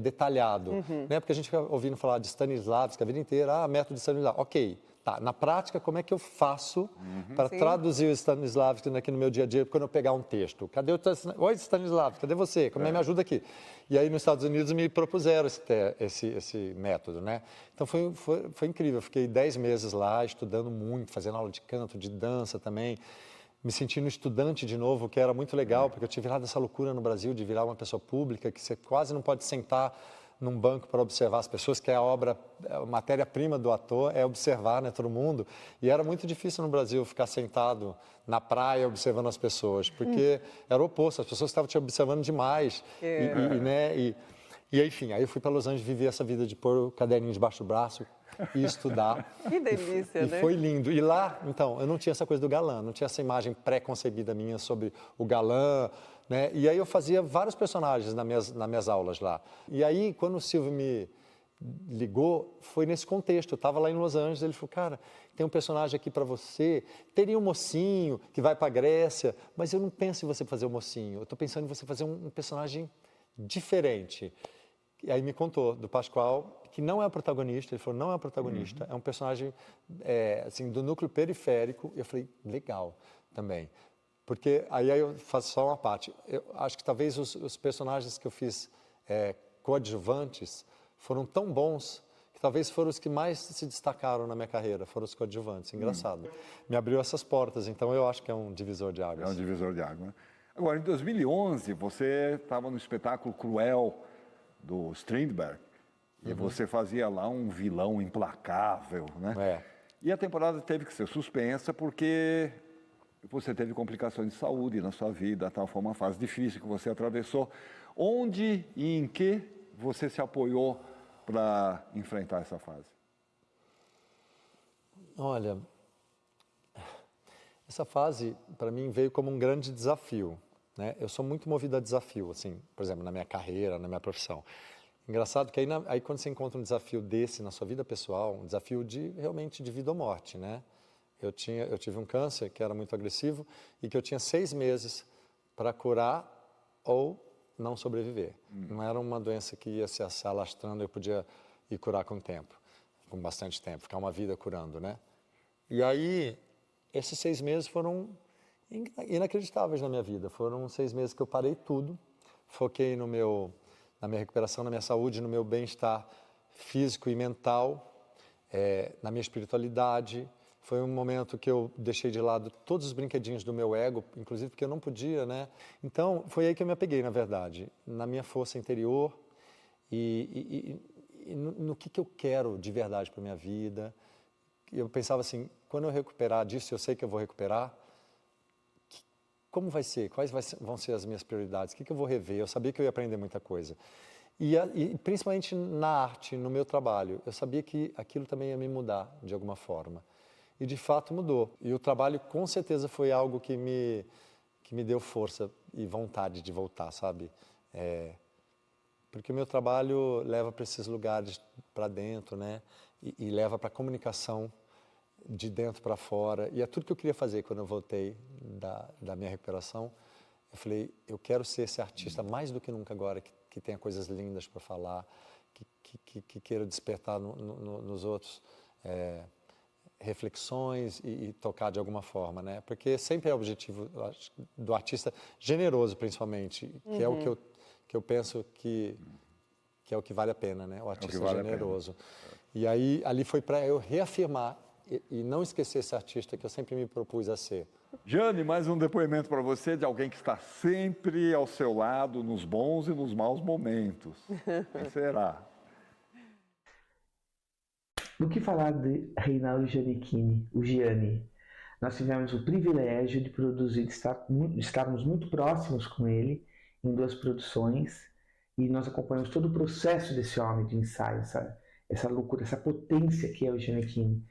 detalhado. Né? Porque a gente fica ouvindo falar de Stanislavski a vida inteira, método de Stanislavski, ok. Tá, na prática, como é que eu faço para traduzir o Stanislavski aqui no meu dia a dia, quando eu pegar um texto? Cadê o Oi, Stanislavski, cadê você? Como me ajuda aqui? E aí, nos Estados Unidos, me propuseram esse método, né? Então, foi incrível. Eu fiquei 10 meses lá, estudando muito, fazendo aula de canto, de dança também, me sentindo estudante de novo, que era muito legal, porque eu tive lá dessa loucura no Brasil de virar uma pessoa pública, que você quase não pode sentar num banco para observar as pessoas, que é a matéria-prima do ator, é observar, né, todo mundo. E era muito difícil no Brasil ficar sentado na praia observando as pessoas, porque era o oposto, as pessoas estavam te observando demais. E enfim, aí eu fui para Los Angeles, vivi essa vida de pôr o caderninho debaixo do braço e estudar. Que delícia, né? E foi lindo. E lá, então, eu não tinha essa coisa do galã, não tinha essa imagem pré-concebida minha sobre o galã, né? E aí eu fazia vários personagens nas minhas aulas lá. E aí, quando o Silvio me ligou, foi nesse contexto. Eu estava lá em Los Angeles, ele falou, cara, tem um personagem aqui para você, teria um mocinho que vai para a Grécia, mas eu não penso em você fazer o mocinho, eu estou pensando em você fazer um personagem diferente. E aí me contou do Pascoal, que não é o protagonista, ele falou, não é o protagonista, é um personagem assim, do núcleo periférico. Eu falei, legal também. Porque aí eu faço só uma parte. Eu acho que talvez os personagens que eu fiz coadjuvantes foram tão bons que talvez foram os que mais se destacaram na minha carreira, foram os coadjuvantes. Engraçado. Me abriu essas portas, então eu acho que é um divisor de águas. É um divisor de água, né? Agora, em 2011, você estava no espetáculo Cruel do Strindberg e você fazia lá um vilão implacável, né? E a temporada teve que ser suspensa porque você teve complicações de saúde na sua vida, tal, foi uma fase difícil que você atravessou. Onde e em que você se apoiou para enfrentar essa fase? Olha, essa fase, para mim, veio como um grande desafio, né? Eu sou muito movido a desafio, assim, por exemplo, na minha carreira, na minha profissão. Engraçado que aí quando você encontra um desafio desse na sua vida pessoal, um desafio realmente de vida ou morte, né? eu tive um câncer que era muito agressivo e que eu tinha 6 meses para curar ou não sobreviver. Não era uma doença que ia se alastrando, eu podia ir curar com tempo, com bastante tempo, ficar uma vida curando, né? E aí, esses 6 meses foram inacreditáveis na minha vida. Foram 6 meses que eu parei tudo, foquei na minha recuperação, na minha saúde, no meu bem-estar físico e mental, na minha espiritualidade. Foi um momento que eu deixei de lado todos os brinquedinhos do meu ego, inclusive porque eu não podia, né? Então, foi aí que eu me apeguei, na verdade, na minha força interior e no que eu quero de verdade para minha vida. Eu pensava assim, quando eu recuperar disso, eu sei que eu vou recuperar, como vai ser? Quais vão ser as minhas prioridades? O que eu vou rever? Eu sabia que eu ia aprender muita coisa. E principalmente na arte, no meu trabalho, eu sabia que aquilo também ia me mudar de alguma forma. E de fato mudou. E o trabalho com certeza foi algo que me deu força e vontade de voltar, sabe? Porque o meu trabalho leva para esses lugares para dentro, né? E leva para a comunicação de dentro para fora. E é tudo que eu queria fazer quando eu voltei da minha recuperação. Eu falei, eu quero ser esse artista mais do que nunca agora, que tenha coisas lindas para falar, que queira despertar nos outros reflexões e tocar de alguma forma, né? Porque sempre é o objetivo do artista generoso, principalmente, que é o que eu penso que é o que vale a pena, né? O artista generoso. E aí, ali foi para eu reafirmar e não esquecer esse artista que eu sempre me propus a ser. Jane, mais um depoimento para você de alguém que está sempre ao seu lado nos bons e nos maus momentos. Quem será? Do que falar de Reinaldo Giannichini, o Gianni? Nós tivemos o privilégio de produzir, estarmos muito próximos com ele em 2 produções e nós acompanhamos todo o processo desse homem de ensaio, essa loucura, essa potência que é o Giannichini.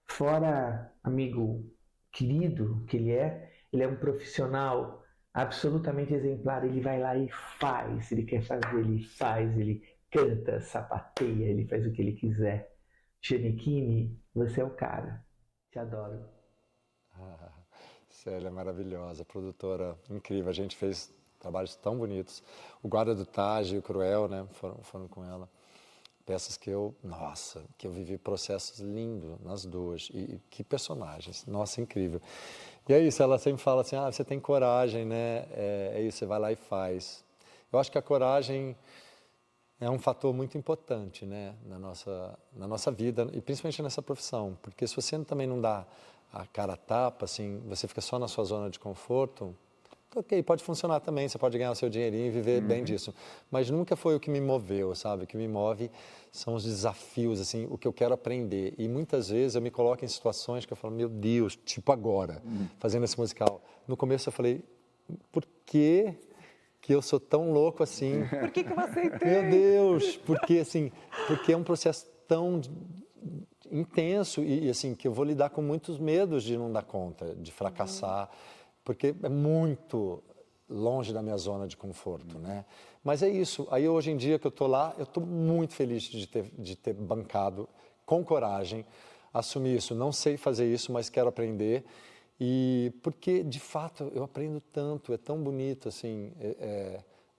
Fora amigo querido que ele é um profissional absolutamente exemplar. Ele vai lá e faz, ele quer fazer, ele faz, ele canta, sapateia, ele faz o que ele quiser. Giannichini, você é o cara. Te adoro. Célia é maravilhosa, produtora incrível. A gente fez trabalhos tão bonitos. O Guarda do Taj e o Cruel, né, foram com ela. Peças que eu vivi processos lindos nas 2. E que personagens, nossa, incrível. E é isso, ela sempre fala assim, você tem coragem, né? É isso, você vai lá e faz. Eu acho que a coragem é um fator muito importante, né, na nossa vida, e principalmente nessa profissão. Porque se você também não dá a cara a tapa, assim, você fica só na sua zona de conforto, ok, pode funcionar também, você pode ganhar o seu dinheirinho e viver bem disso. Mas nunca foi o que me moveu, sabe? O que me move são os desafios, assim, o que eu quero aprender. E muitas vezes eu me coloco em situações que eu falo, meu Deus, tipo agora, fazendo esse musical. No começo eu falei, por que eu sou tão louco assim? Por que eu aceitei? Meu Deus, porque é um processo tão intenso e assim, que eu vou lidar com muitos medos de não dar conta, de fracassar. Porque é muito longe da minha zona de conforto, né? Mas é isso. Aí, hoje em dia que eu estou lá, eu estou muito feliz de ter bancado com coragem, assumir isso. Não sei fazer isso, mas quero aprender. E porque, de fato, eu aprendo tanto, é tão bonito, assim,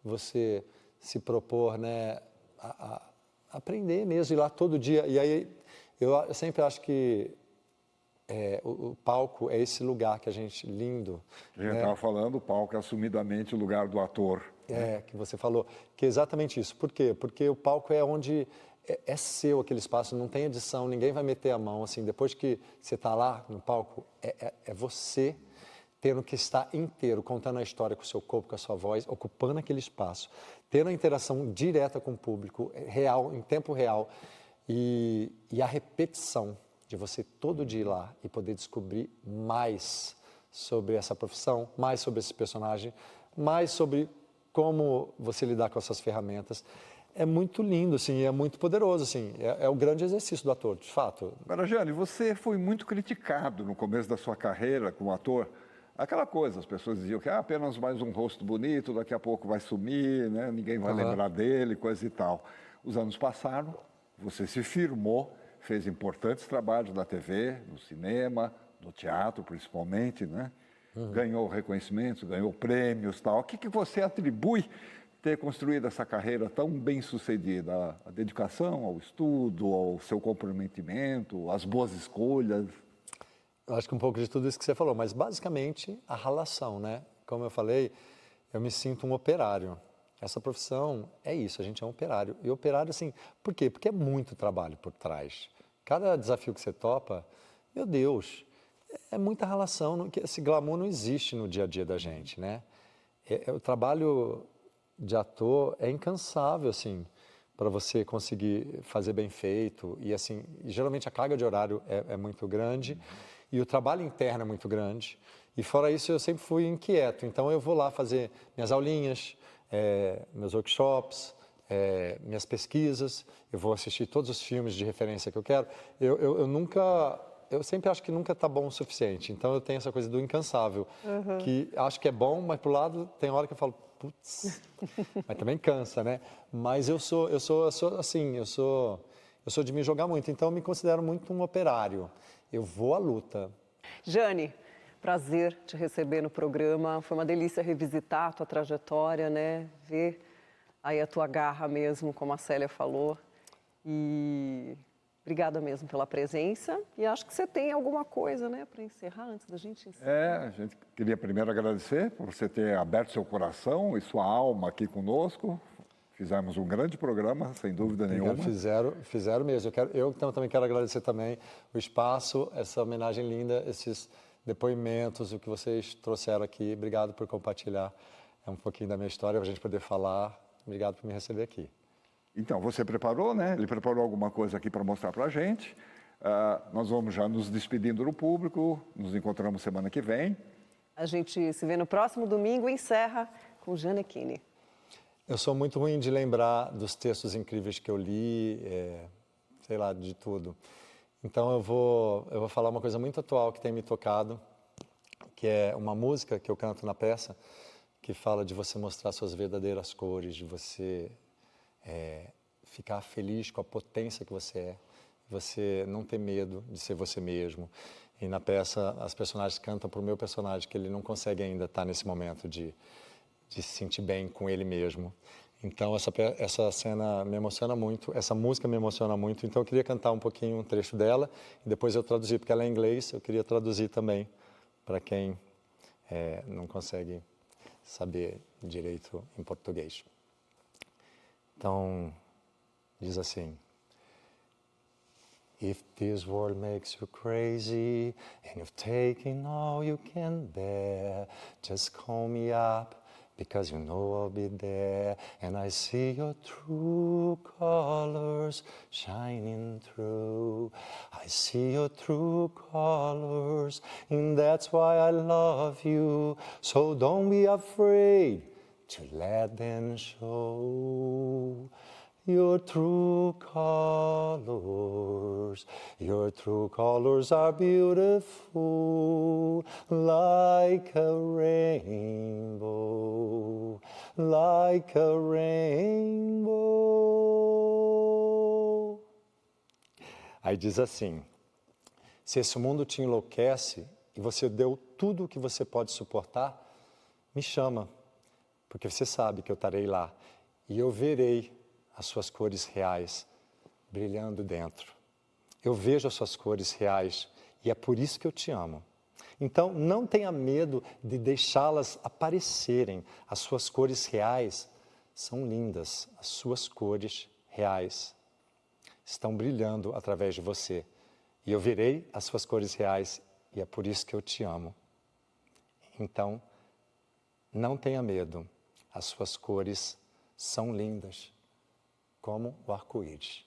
você se propor, né, a aprender mesmo, ir lá todo dia. E aí, eu sempre acho que o palco é esse lugar que a gente, lindo. A gente estava falando, o palco é assumidamente o lugar do ator. Que você falou, que é exatamente isso. Por quê? Porque o palco é onde é seu aquele espaço, não tem edição, ninguém vai meter a mão, assim, depois que você está lá no palco, é você tendo que estar inteiro, contando a história com o seu corpo, com a sua voz, ocupando aquele espaço, tendo a interação direta com o público, real, em tempo real, e a repetição de você todo dia ir lá e poder descobrir mais sobre essa profissão, mais sobre esse personagem, mais sobre como você lidar com essas ferramentas. É muito lindo, assim, é muito poderoso, assim, é o grande exercício do ator, de fato. Agora, Jane, você foi muito criticado no começo da sua carreira como ator. Aquela coisa, as pessoas diziam que apenas mais um rosto bonito, daqui a pouco vai sumir, né? Ninguém vai lembrar dele, coisa e tal. Os anos passaram, você se firmou, fez importantes trabalhos na TV, no cinema, no teatro principalmente, né? Ganhou reconhecimentos, ganhou prêmios e tal. O que você atribui ter construído essa carreira tão bem sucedida? A dedicação ao estudo, ao seu comprometimento, às boas escolhas? Eu acho que um pouco de tudo isso que você falou, mas basicamente a relação, né? Como eu falei, eu me sinto um operário. Essa profissão é isso, a gente é um operário. E operário, assim, por quê? Porque é muito trabalho por trás. Cada desafio que você topa, meu Deus, é muita relação, esse glamour não existe no dia a dia da gente, né? O trabalho de ator é incansável, assim, para você conseguir fazer bem feito. E, assim, geralmente a carga de horário é muito grande e o trabalho interno é muito grande. E, fora isso, eu sempre fui inquieto. Então, eu vou lá fazer minhas aulinhas, meus workshops, minhas pesquisas. Eu vou assistir todos os filmes de referência que eu quero. Eu sempre acho que nunca está bom o suficiente. Então, eu tenho essa coisa do incansável, que acho que é bom, mas, por lado, tem hora que eu falo, putz, mas também cansa, né? Mas eu sou de me jogar muito, então eu me considero muito um operário. Eu vou à luta. Jane, prazer te receber no programa. Foi uma delícia revisitar a tua trajetória, né? Ver aí a tua garra mesmo, como a Célia falou. E obrigada mesmo pela presença. E acho que você tem alguma coisa, né, para encerrar antes da gente encerrar. A gente queria primeiro agradecer por você ter aberto seu coração e sua alma aqui conosco. Fizemos um grande programa, sem dúvida nenhuma. Fizeram mesmo. Eu também quero agradecer também o espaço, essa homenagem linda, esses depoimentos, o que vocês trouxeram aqui. Obrigado por compartilhar um pouquinho da minha história, para a gente poder falar. Obrigado por me receber aqui. Então, você preparou, né? Ele preparou alguma coisa aqui para mostrar para a gente. Nós vamos já nos despedindo do público. Nos encontramos semana que vem. A gente se vê no próximo domingo e encerra com Gianecchini. Eu sou muito ruim de lembrar dos textos incríveis que eu li, sei lá, de tudo. Então eu vou falar uma coisa muito atual que tem me tocado, que é uma música que eu canto na peça, que fala de você mostrar suas verdadeiras cores, de você ficar feliz com a potência que você não ter medo de ser você mesmo. E na peça as personagens cantam para o meu personagem que ele não consegue ainda estar nesse momento de se sentir bem com ele mesmo. Então essa cena me emociona muito, essa música me emociona muito, então eu queria cantar um pouquinho, um trecho dela, e depois eu traduzir, porque ela é em inglês, eu queria traduzir também para quem não consegue saber direito em português. Então, diz assim: If this world makes you crazy and you've taken all you can bear, just call me up, because you know I'll be there, and I see your true colors shining through. I see your true colors, and that's why I love you. So don't be afraid to let them show. Your true colors are beautiful, like a rainbow, like a rainbow. Aí diz assim: se esse mundo te enlouquece e você deu tudo o que você pode suportar, me chama, porque você sabe que eu estarei lá e eu verei as suas cores reais brilhando dentro. Eu vejo as suas cores reais e é por isso que eu te amo. Então, não tenha medo de deixá-las aparecerem. As suas cores reais são lindas. As suas cores reais estão brilhando através de você. E eu verei as suas cores reais e é por isso que eu te amo. Então, não tenha medo. As suas cores são lindas, como o arco-íris.